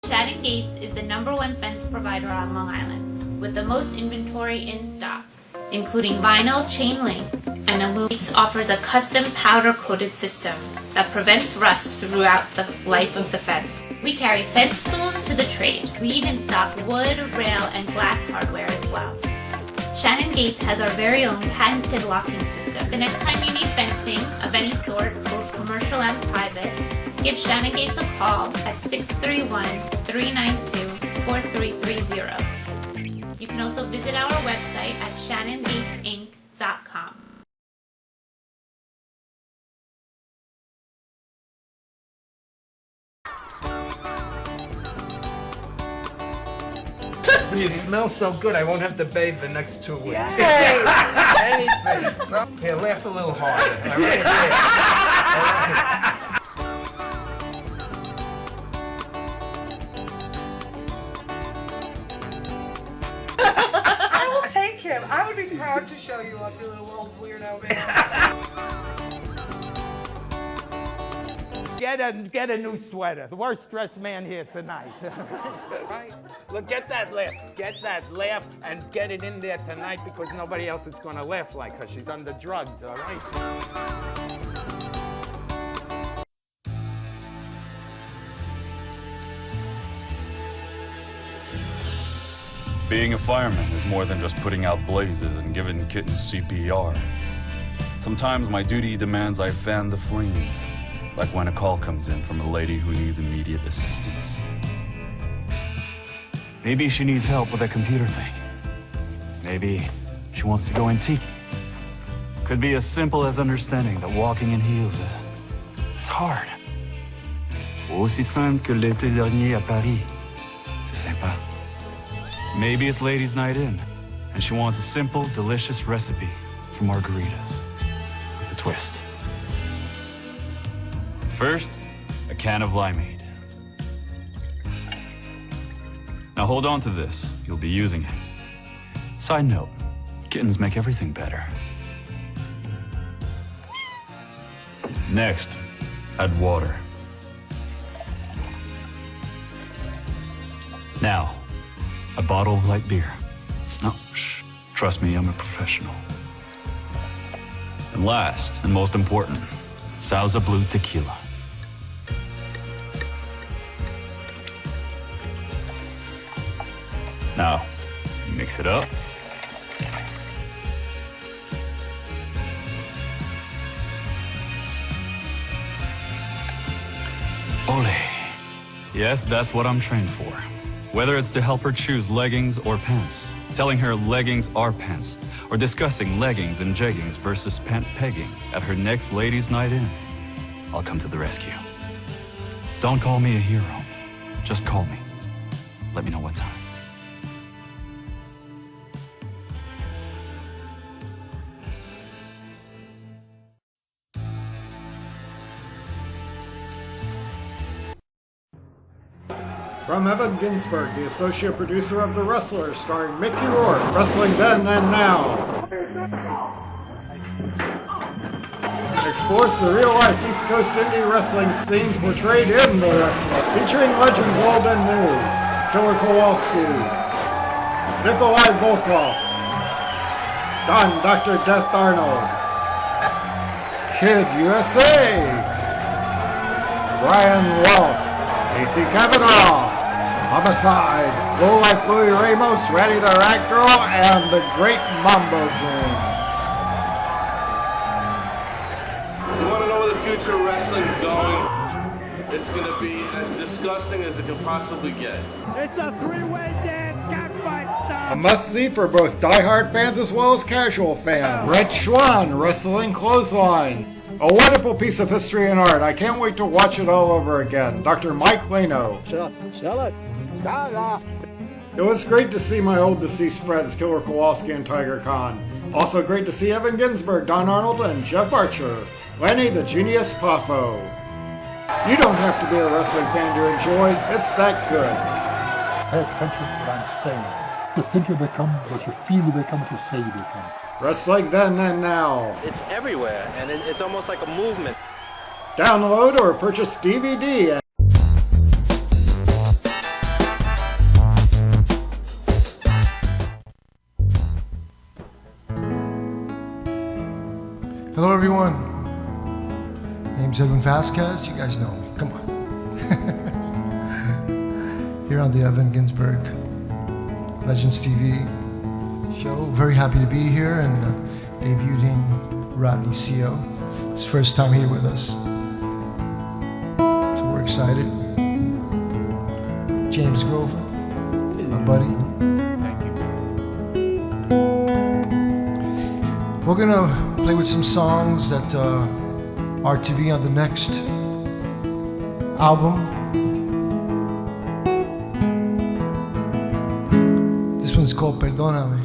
Shannon Gates is the #1 fence provider on Long Island, with the most inventory in stock, including vinyl, chain link, and aluminum. Gates offers a custom powder-coated system that prevents rust throughout the life of the fence. We carry fence tools to the trade. We even stock wood, rail, and glass hardware as well. Shannon Gates has our very own patented locking system. The next time you need fencing of any sort, both commercial and private, give Shannon Gates a call at 631-392-4330. You can also visit our website at shannongatesinc.com. You smell so good, I won't have to bathe the next 2 weeks. Anything. So, here, laugh a little harder. All right, here. All right. I would be proud to show you off, you little old weirdo man. Get a new sweater. The worst dressed man here tonight. Right? Look, get that laugh, and get it in there tonight because nobody else is gonna laugh like her. She's under drugs, all right? Being a fireman is more than just putting out blazes and giving kittens CPR. Sometimes my duty demands I fan the flames, like when a call comes in from a lady who needs immediate assistance. Maybe she needs help with a computer thing. Maybe she wants to go antique. Could be as simple as understanding that walking in heels it's hard. Aussi simple que l'été dernier à Paris. C'est sympa. Maybe it's ladies' night in, and she wants a simple, delicious recipe for margaritas with a twist. First, a can of limeade. Now hold on to this. You'll be using it. Side note, kittens make everything better. Next, add water. Now, a bottle of light beer. No, shh. Trust me, I'm a professional. And last, and most important, Sauza Blue tequila. Now, mix it up. Ole. Yes, that's what I'm trained for. Whether it's to help her choose leggings or pants, telling her leggings are pants, or discussing leggings and jeggings versus pant pegging at her next ladies' night in, I'll come to the rescue. Don't call me a hero. Just call me. Let me know what time. From Evan Ginsberg, the associate producer of The Wrestler, starring Mickey Rourke, Wrestling Then and Now. Explores the real-life East Coast indie wrestling scene portrayed in The Wrestler, featuring legends old and new. Killer Kowalski, Nikolai Volkov, Don Dr. Death Arnold, Kid USA, Brian Welch, Casey Kavanaugh, Homicide, Low Life Louis Ramos, Ratty the Rat Girl, and the Great Mambo King. You want to know where the future of wrestling is going? It's going to be as disgusting as it can possibly get. It's a three-way dance, cockfight style. A must-see for both diehard fans as well as casual fans. Red Schwan, Wrestling Clothesline. A wonderful piece of history and art. I can't wait to watch it all over again. Dr. Mike Leno. Sell it. It was great to see my old deceased friends, Killer Kowalski and Tiger Khan. Also great to see Evan Ginsberg, Don Arnold, and Jeff Archer. Lenny the Genius Poffo. You don't have to be a wrestling fan to enjoy. It's that good. Pay attention to what I'm saying. You think you become what you feel you become, what you say you become. Wrestling Then and Now. It's everywhere, and it's almost like a movement. Download or purchase DVD. Hello, everyone. Name's Edwin Vazquez. You guys know me. Come on. Here on the Evan Ginsberg Legends TV show. Very happy to be here and debuting Rodney Co. His first time here with us. So we're excited. James Grover, my buddy. Thank you. We're gonna play with some songs that are to be on the next album. This one's called Perdóname.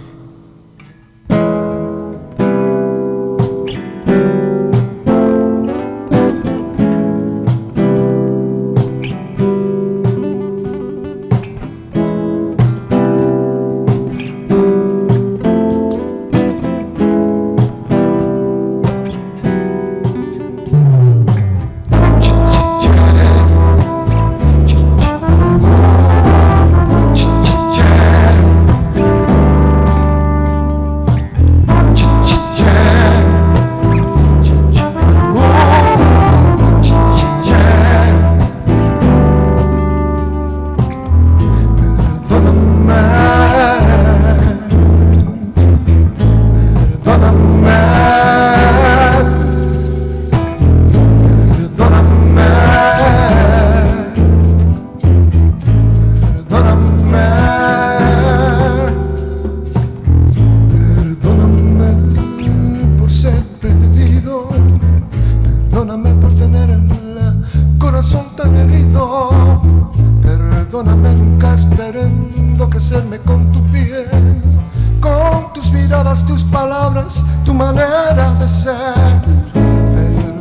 todas tus palabras, tu manera de ser.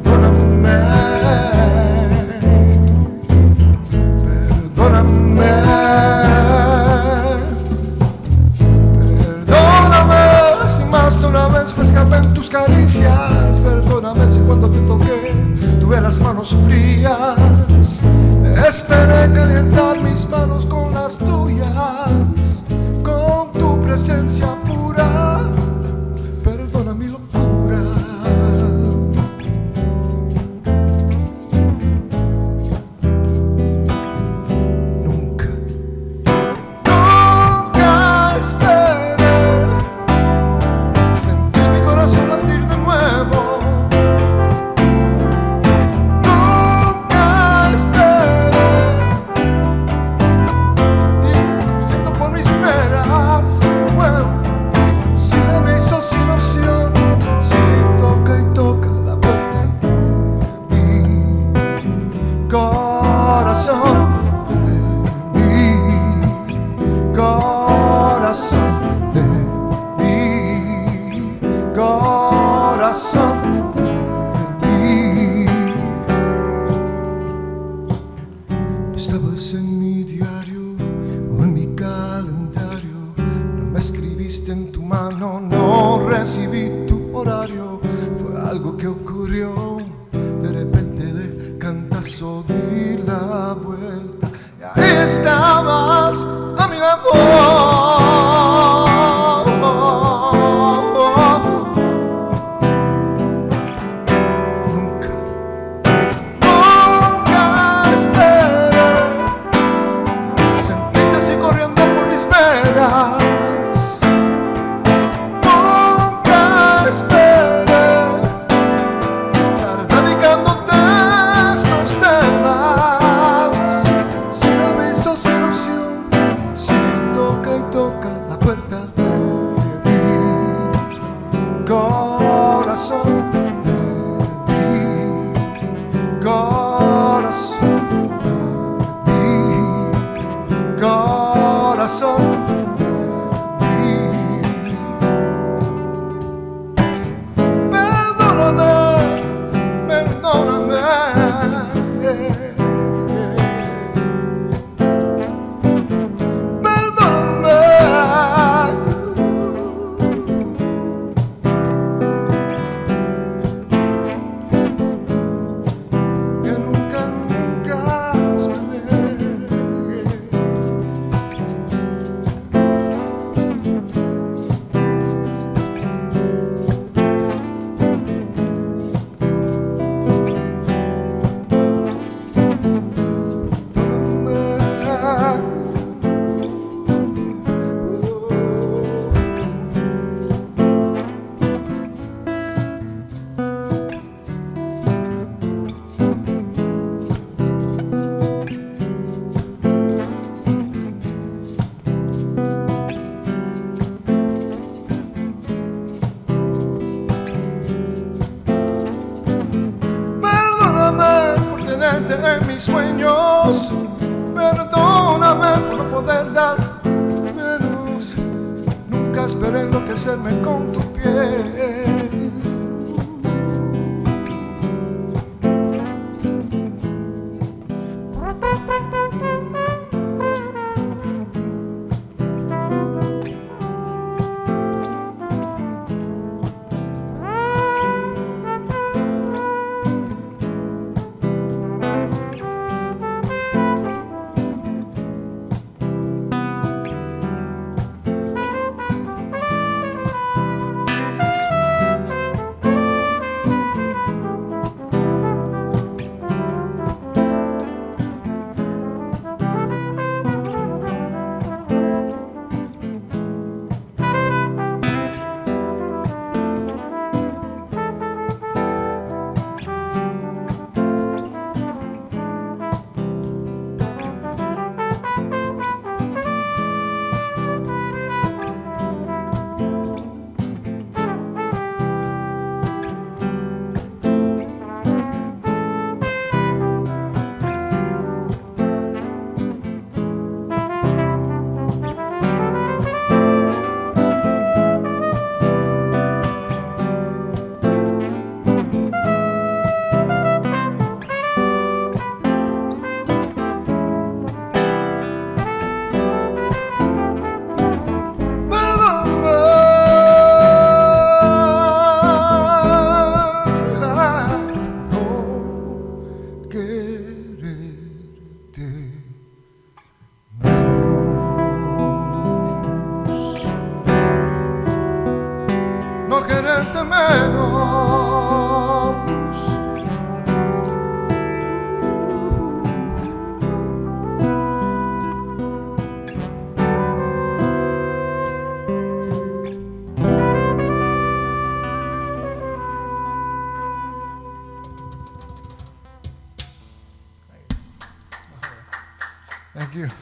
Perdóname, perdóname, perdóname si más de una vez me escapé en tus caricias. Perdóname si cuando te toqué tuve las manos frías. Esperé calentar mis manos con las tuyas, con tu presencia pura. Perdona mi locura. Nunca, nunca esperé sentir mi corazón latir de nuevo. Nunca esperé sentir por mis penas de nuevo. Sin aviso, sin opción, si toca y toca la puerta de mi corazón, de mi corazón, de mi corazón, de mí. No estabas en mi diario o en mi calendario, no me escribiste en tu mano, no recibí tu horario. Fue algo que ocurrió de repente, de cantazo di la vuelta y ahí estabas a mi lado. Nunca, nunca esperé sentirte así corriendo por mis venas. Nunca esperé estar dedicándote estos temas. Sin aviso, sin opción, si toca y toca la puerta de mi corazón, de mi corazón, de mi corazón. Perdóname, perdóname. Perdóname. Que nunca, nunca esperé. Perdóname por tenerte en mis sueños. Perdóname por no poder dar menos. Nunca esperé enloquecerme con tu piel.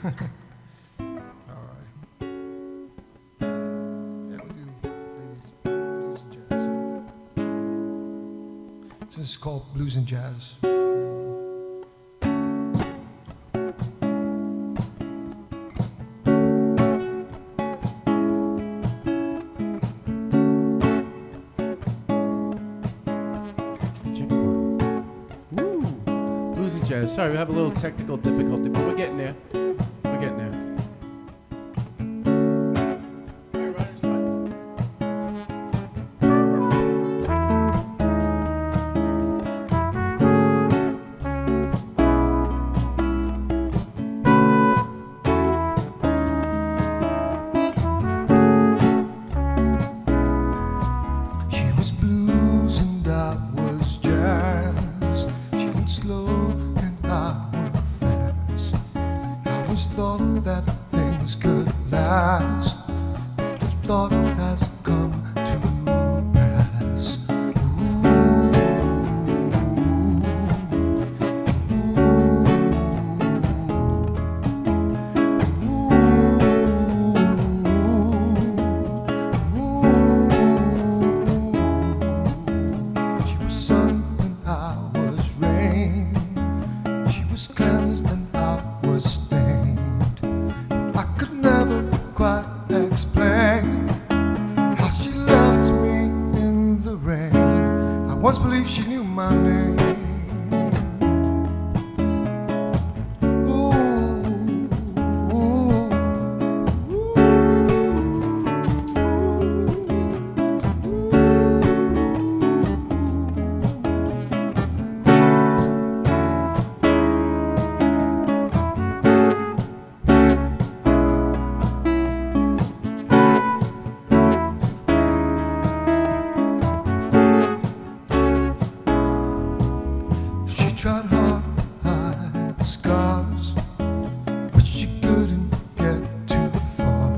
All right. Yeah, we do blues and jazz. So this is called Blues and Jazz. Blues and jazz. Sorry, we have a little technical difficulty, but we're getting there. We're getting there. She was blues and I was jazz. She went slow and I went fast. I always thought that things could last. But the thought has come to pass. She was sun and I was rain. She was cleansed and I was stained. I could never quite explain how she left me in the rain. I once believed she knew my name. She tried hard to hide the scars, but she couldn't get too far.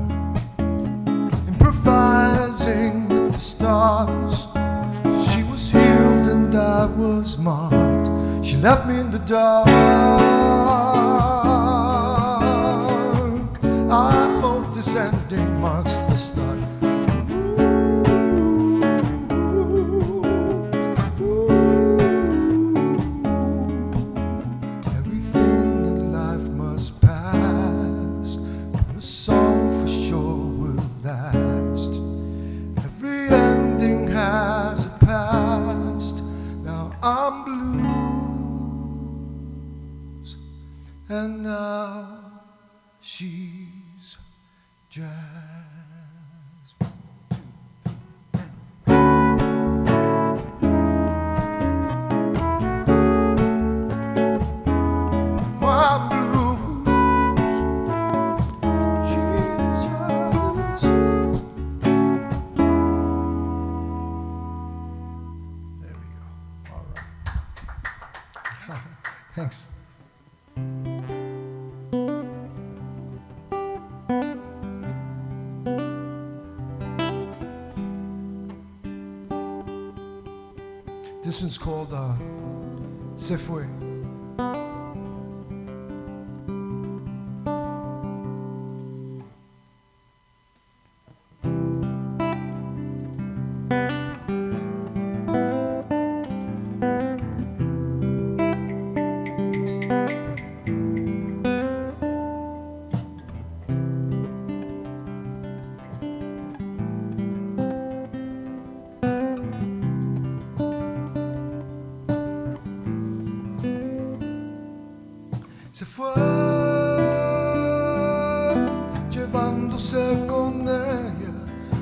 Improvising with the stars, she was healed and I was marked. She left me in the dark. I hope this ending marks the start. Everything in life must pass, but a song for sure will last. Every ending has a past. Now I'm blues, and now she's jazz. My blues, she's jazz. There we go. All right. Thanks. This one's called Se Fue. Se fue llevándose con ella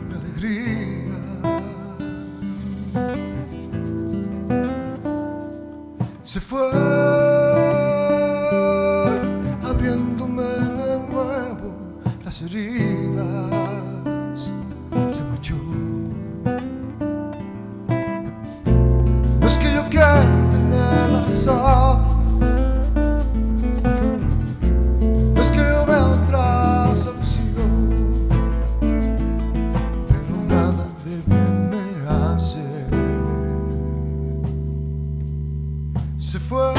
mi alegría. Se fue abriéndome de nuevo las heridas. Se marchó. No es que yo quiera tener la razón. Se fue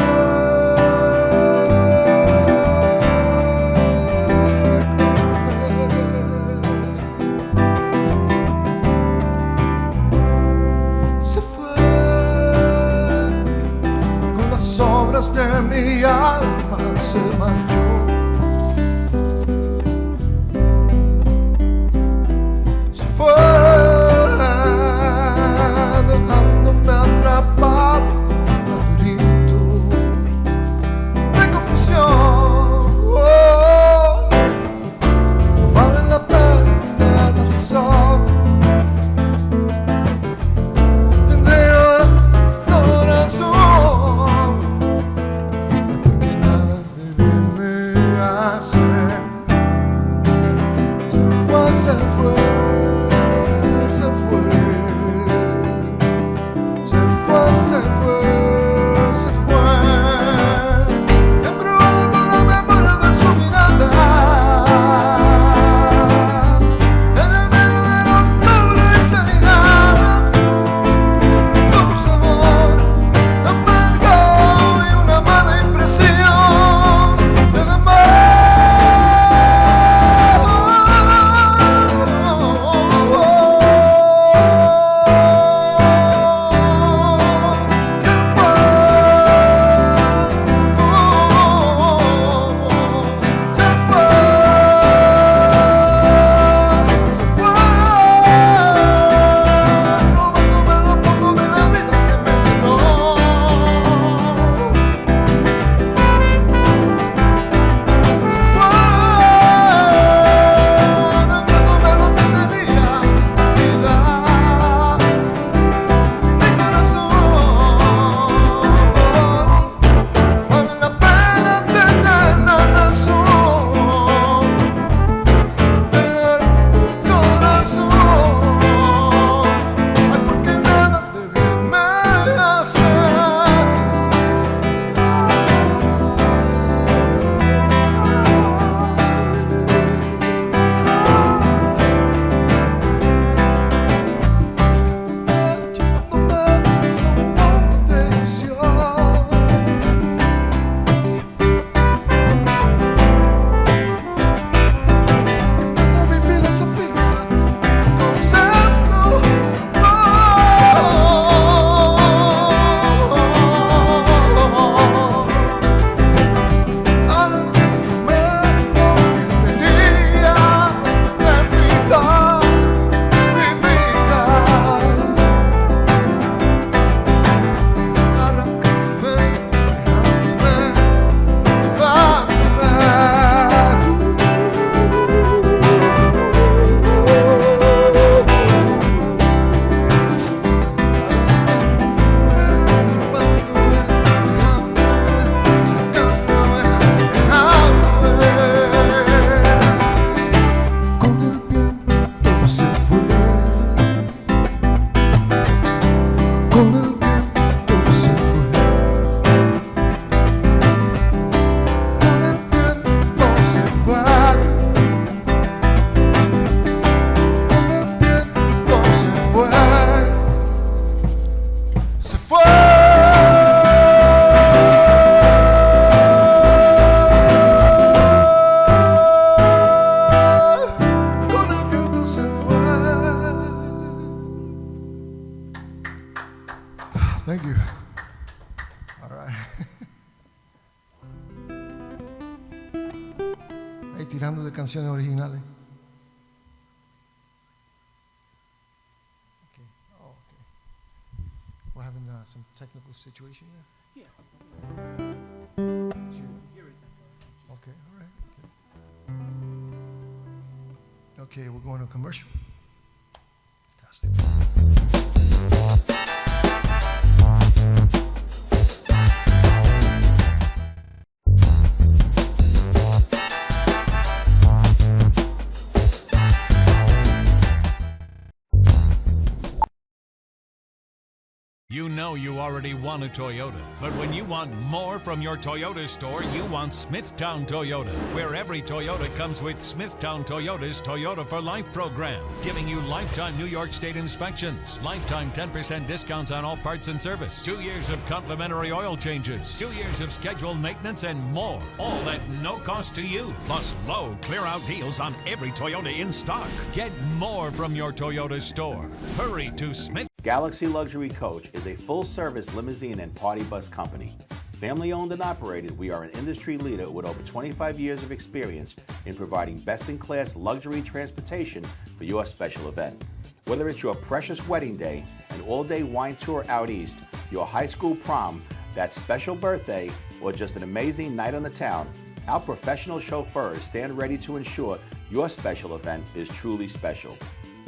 Thank you. All right. Ahí tirando de canciones originales. Okay. Oh, okay. We're having some technical situation there. Yeah. Okay, all right. Okay, we're going to commercial. Fantastic. You know you already want a Toyota, but when you want more from your Toyota store, you want Smithtown Toyota, where every Toyota comes with Smithtown Toyota's Toyota for Life program, giving you lifetime New York State inspections, lifetime 10% discounts on all parts and service, 2 years of complimentary oil changes, 2 years of scheduled maintenance, and more, all at no cost to you, plus low clear-out deals on every Toyota in stock. Get more from your Toyota store. Hurry to Smith. Galaxy Luxury Coach is a full-service limousine and party bus company. Family-owned and operated, we are an industry leader with over 25 years of experience in providing best-in-class luxury transportation for your special event. Whether it's your precious wedding day, an all-day wine tour out east, your high school prom, that special birthday, or just an amazing night on the town, our professional chauffeurs stand ready to ensure your special event is truly special.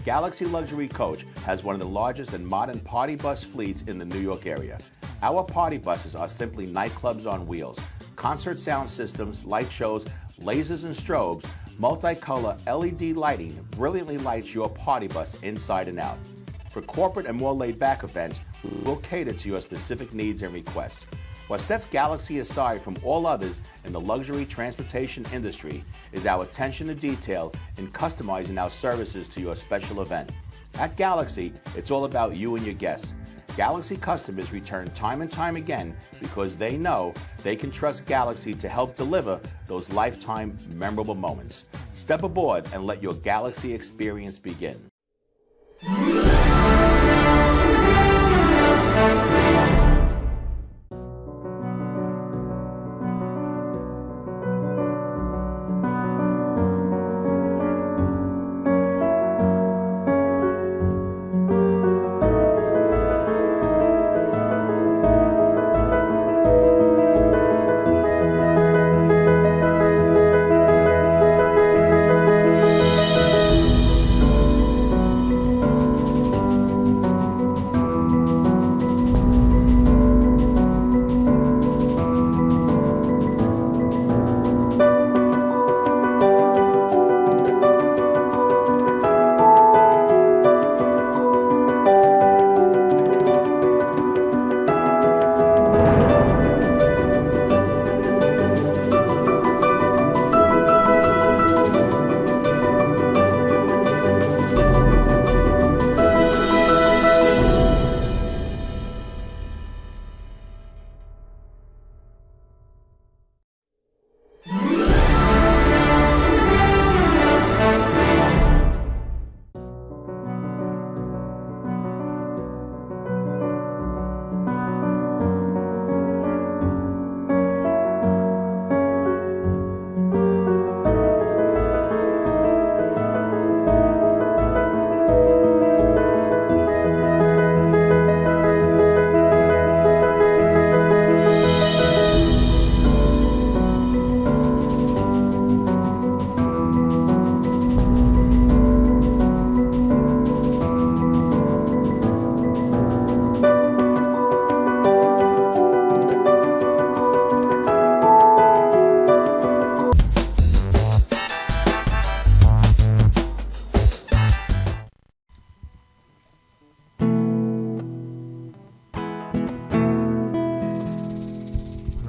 Galaxy Luxury Coach has one of the largest and modern party bus fleets in the New York area. Our party buses are simply nightclubs on wheels. Concert sound systems, light shows, lasers and strobes, multicolor LED lighting brilliantly lights your party bus inside and out. For corporate and more laid-back events, we will cater to your specific needs and requests. What sets Galaxy aside from all others in the luxury transportation industry is our attention to detail in customizing our services to your special event. At Galaxy, it's all about you and your guests. Galaxy customers return time and time again because they know they can trust Galaxy to help deliver those lifetime memorable moments. Step aboard and let your Galaxy experience begin.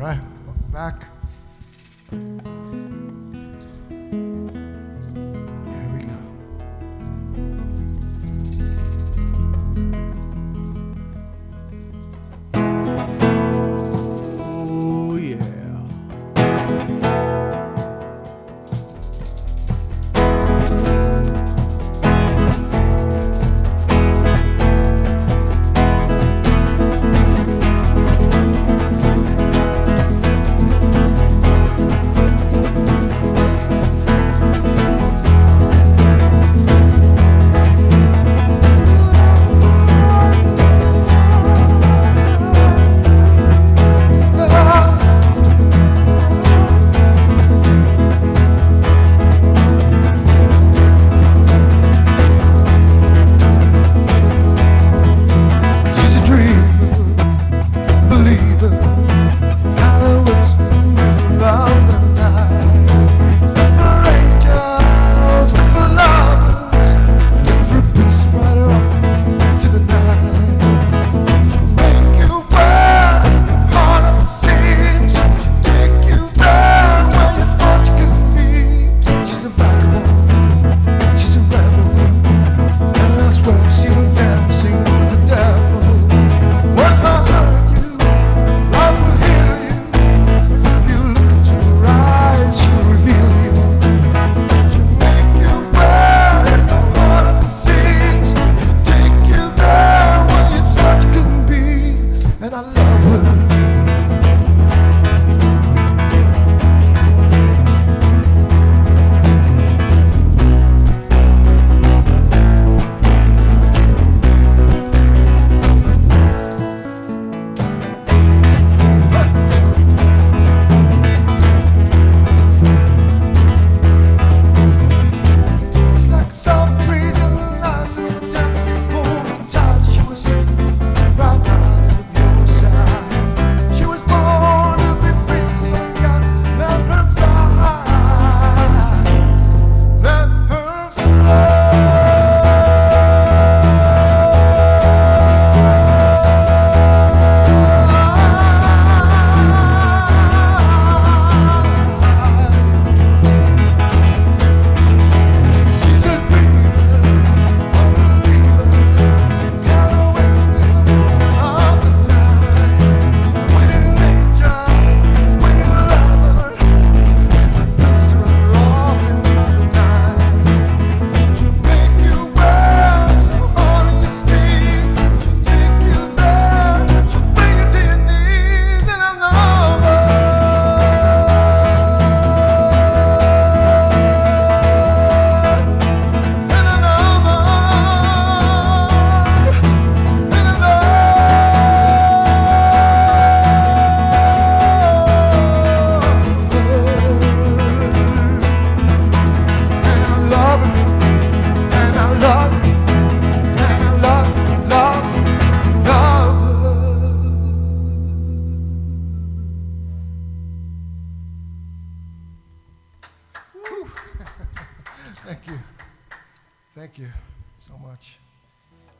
Right, welcome back. Here we go. Oh yeah.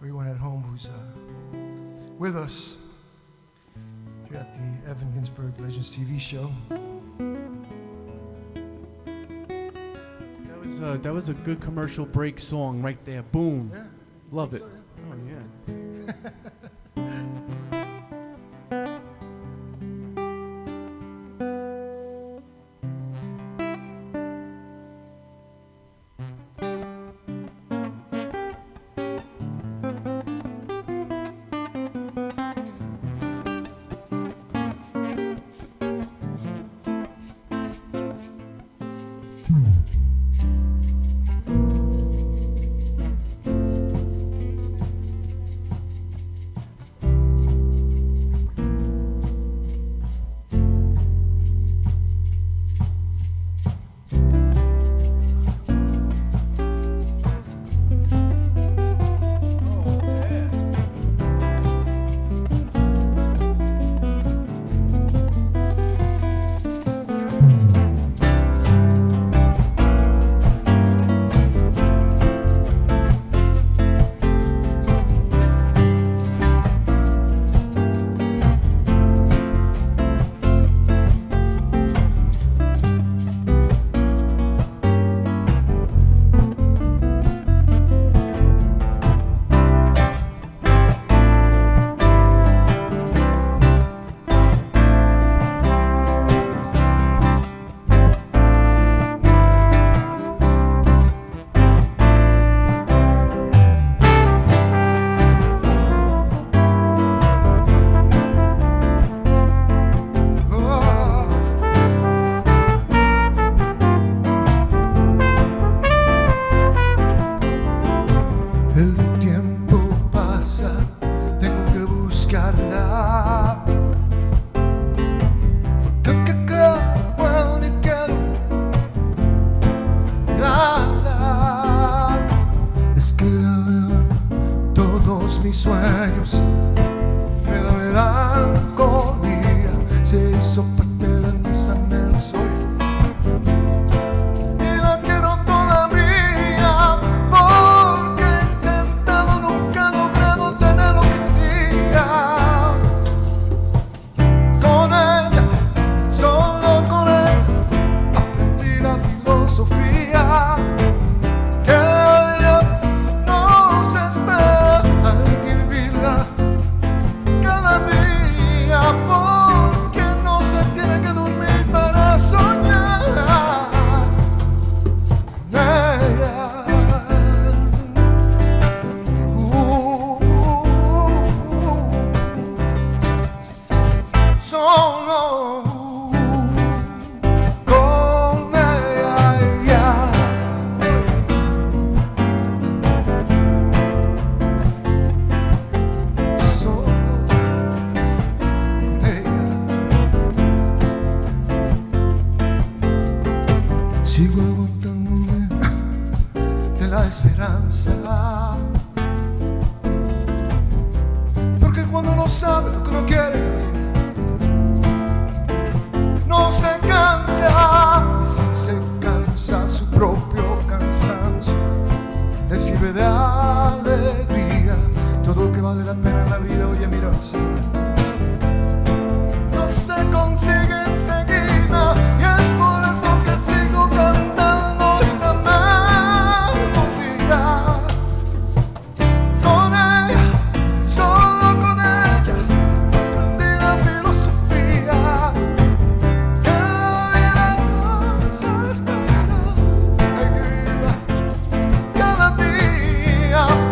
everyone at home who's with us here at the Evan Ginsberg Legends TV show. That was a good commercial break song right there. Boom. Yeah. Love it. So, Oh yeah.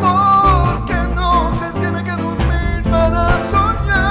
Porque no se tiene que dormir para soñar.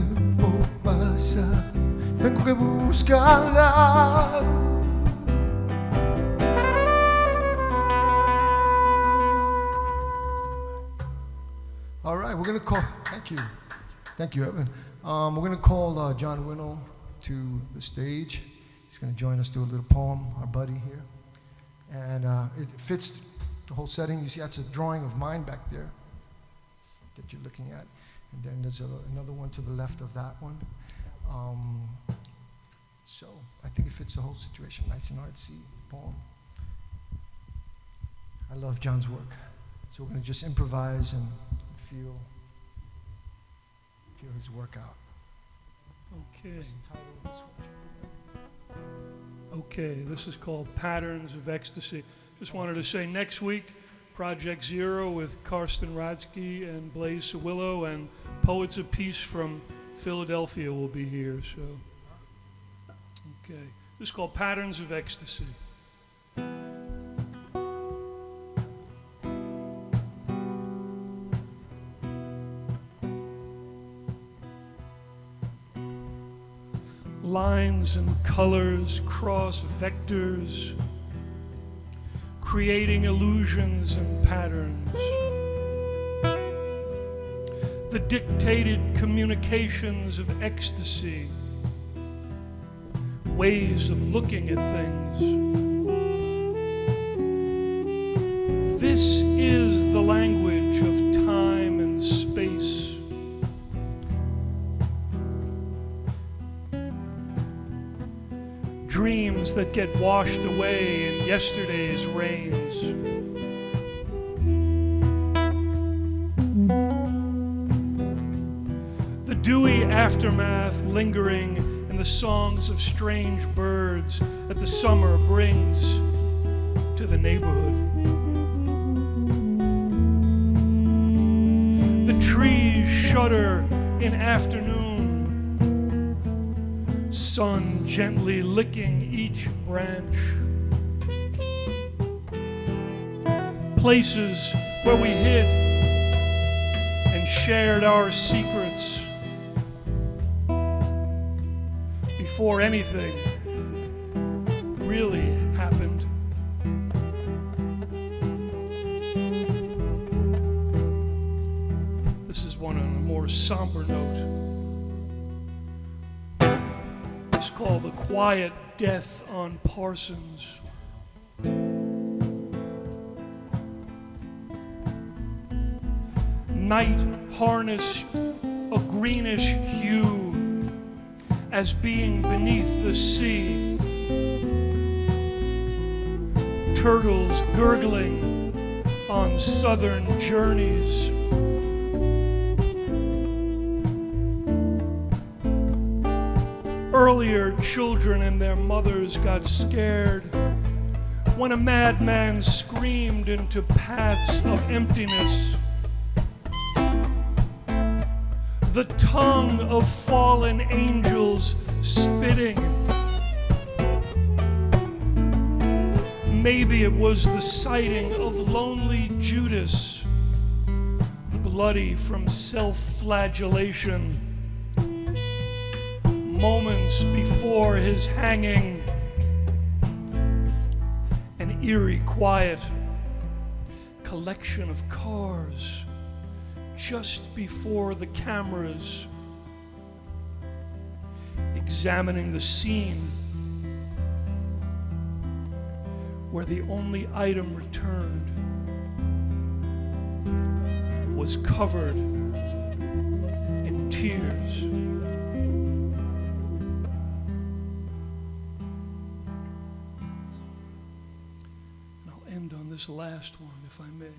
tiempo pasa, tengo que buscarla. All right, we're gonna call. Thank you, Edwin. We're gonna call John Winell to the stage. He's gonna join us, do a little poem. Our buddy here, and it fits the whole setting. You see, that's a drawing of mine back there that you're looking at, and then there's another one to the left of that one. So I think it fits the whole situation. Nice and artsy poem. I love John's work, so we're gonna just improvise and feel his work out. Okay. Okay, this is called Patterns of Ecstasy. Just wanted to say next week, Project Zero with Karsten Radsky and Blaze Sawillo and Poets of Peace from Philadelphia will be here. So, okay, this is called Patterns of Ecstasy. Lines and colors cross vectors, creating illusions and patterns. The dictated communications of ecstasy, ways of looking at things. This is the language of time and space. Dreams that get washed away in yesterday's rains. The dewy aftermath lingering in the songs of strange birds that the summer brings to the neighborhood. The trees shudder in afternoon, sun gently licking each branch. Places where we hid and shared our secrets before anything really happened. This is one on a more somber note. It's called The Quiet Death on Parsons. Night harnessed a greenish hue as being beneath the sea. Turtles gurgling on southern journeys. Earlier, children and their mothers got scared when a madman screamed into paths of emptiness. The tongue of fallen angels spitting. Maybe it was the sighting of lonely Judas, bloody from self-flagellation. Moments before his hanging, an eerie quiet collection of cars just before the cameras, examining the scene where the only item returned was covered in tears. And I'll end on this last one, if I may.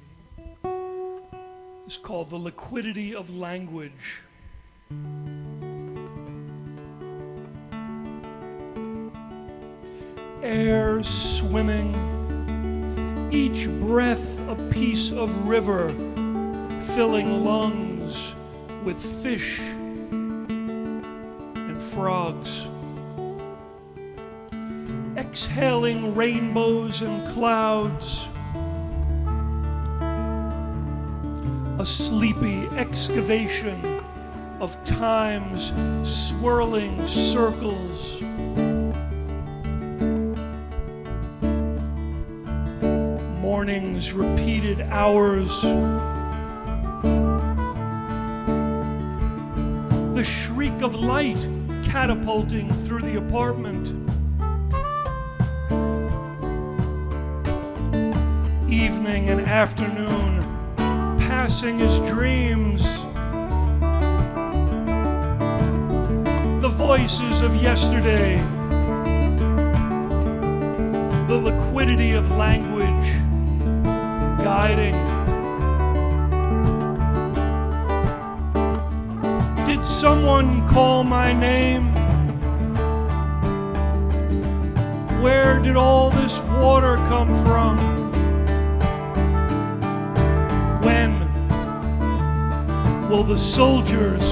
It's called The Liquidity of Language. Air swimming, each breath a piece of river, filling lungs with fish and frogs. Exhaling rainbows and clouds, a sleepy excavation of time's swirling circles. Morning's repeated hours. The shriek of light catapulting through the apartment. Evening and afternoon passing as dreams. The voices of yesterday. The liquidity of language guiding. Did someone call my name? Where did all this water come from? When will the soldiers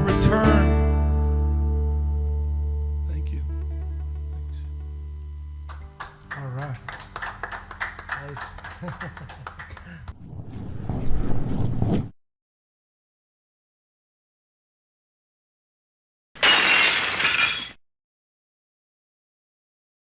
return? Thank you. All right. Nice.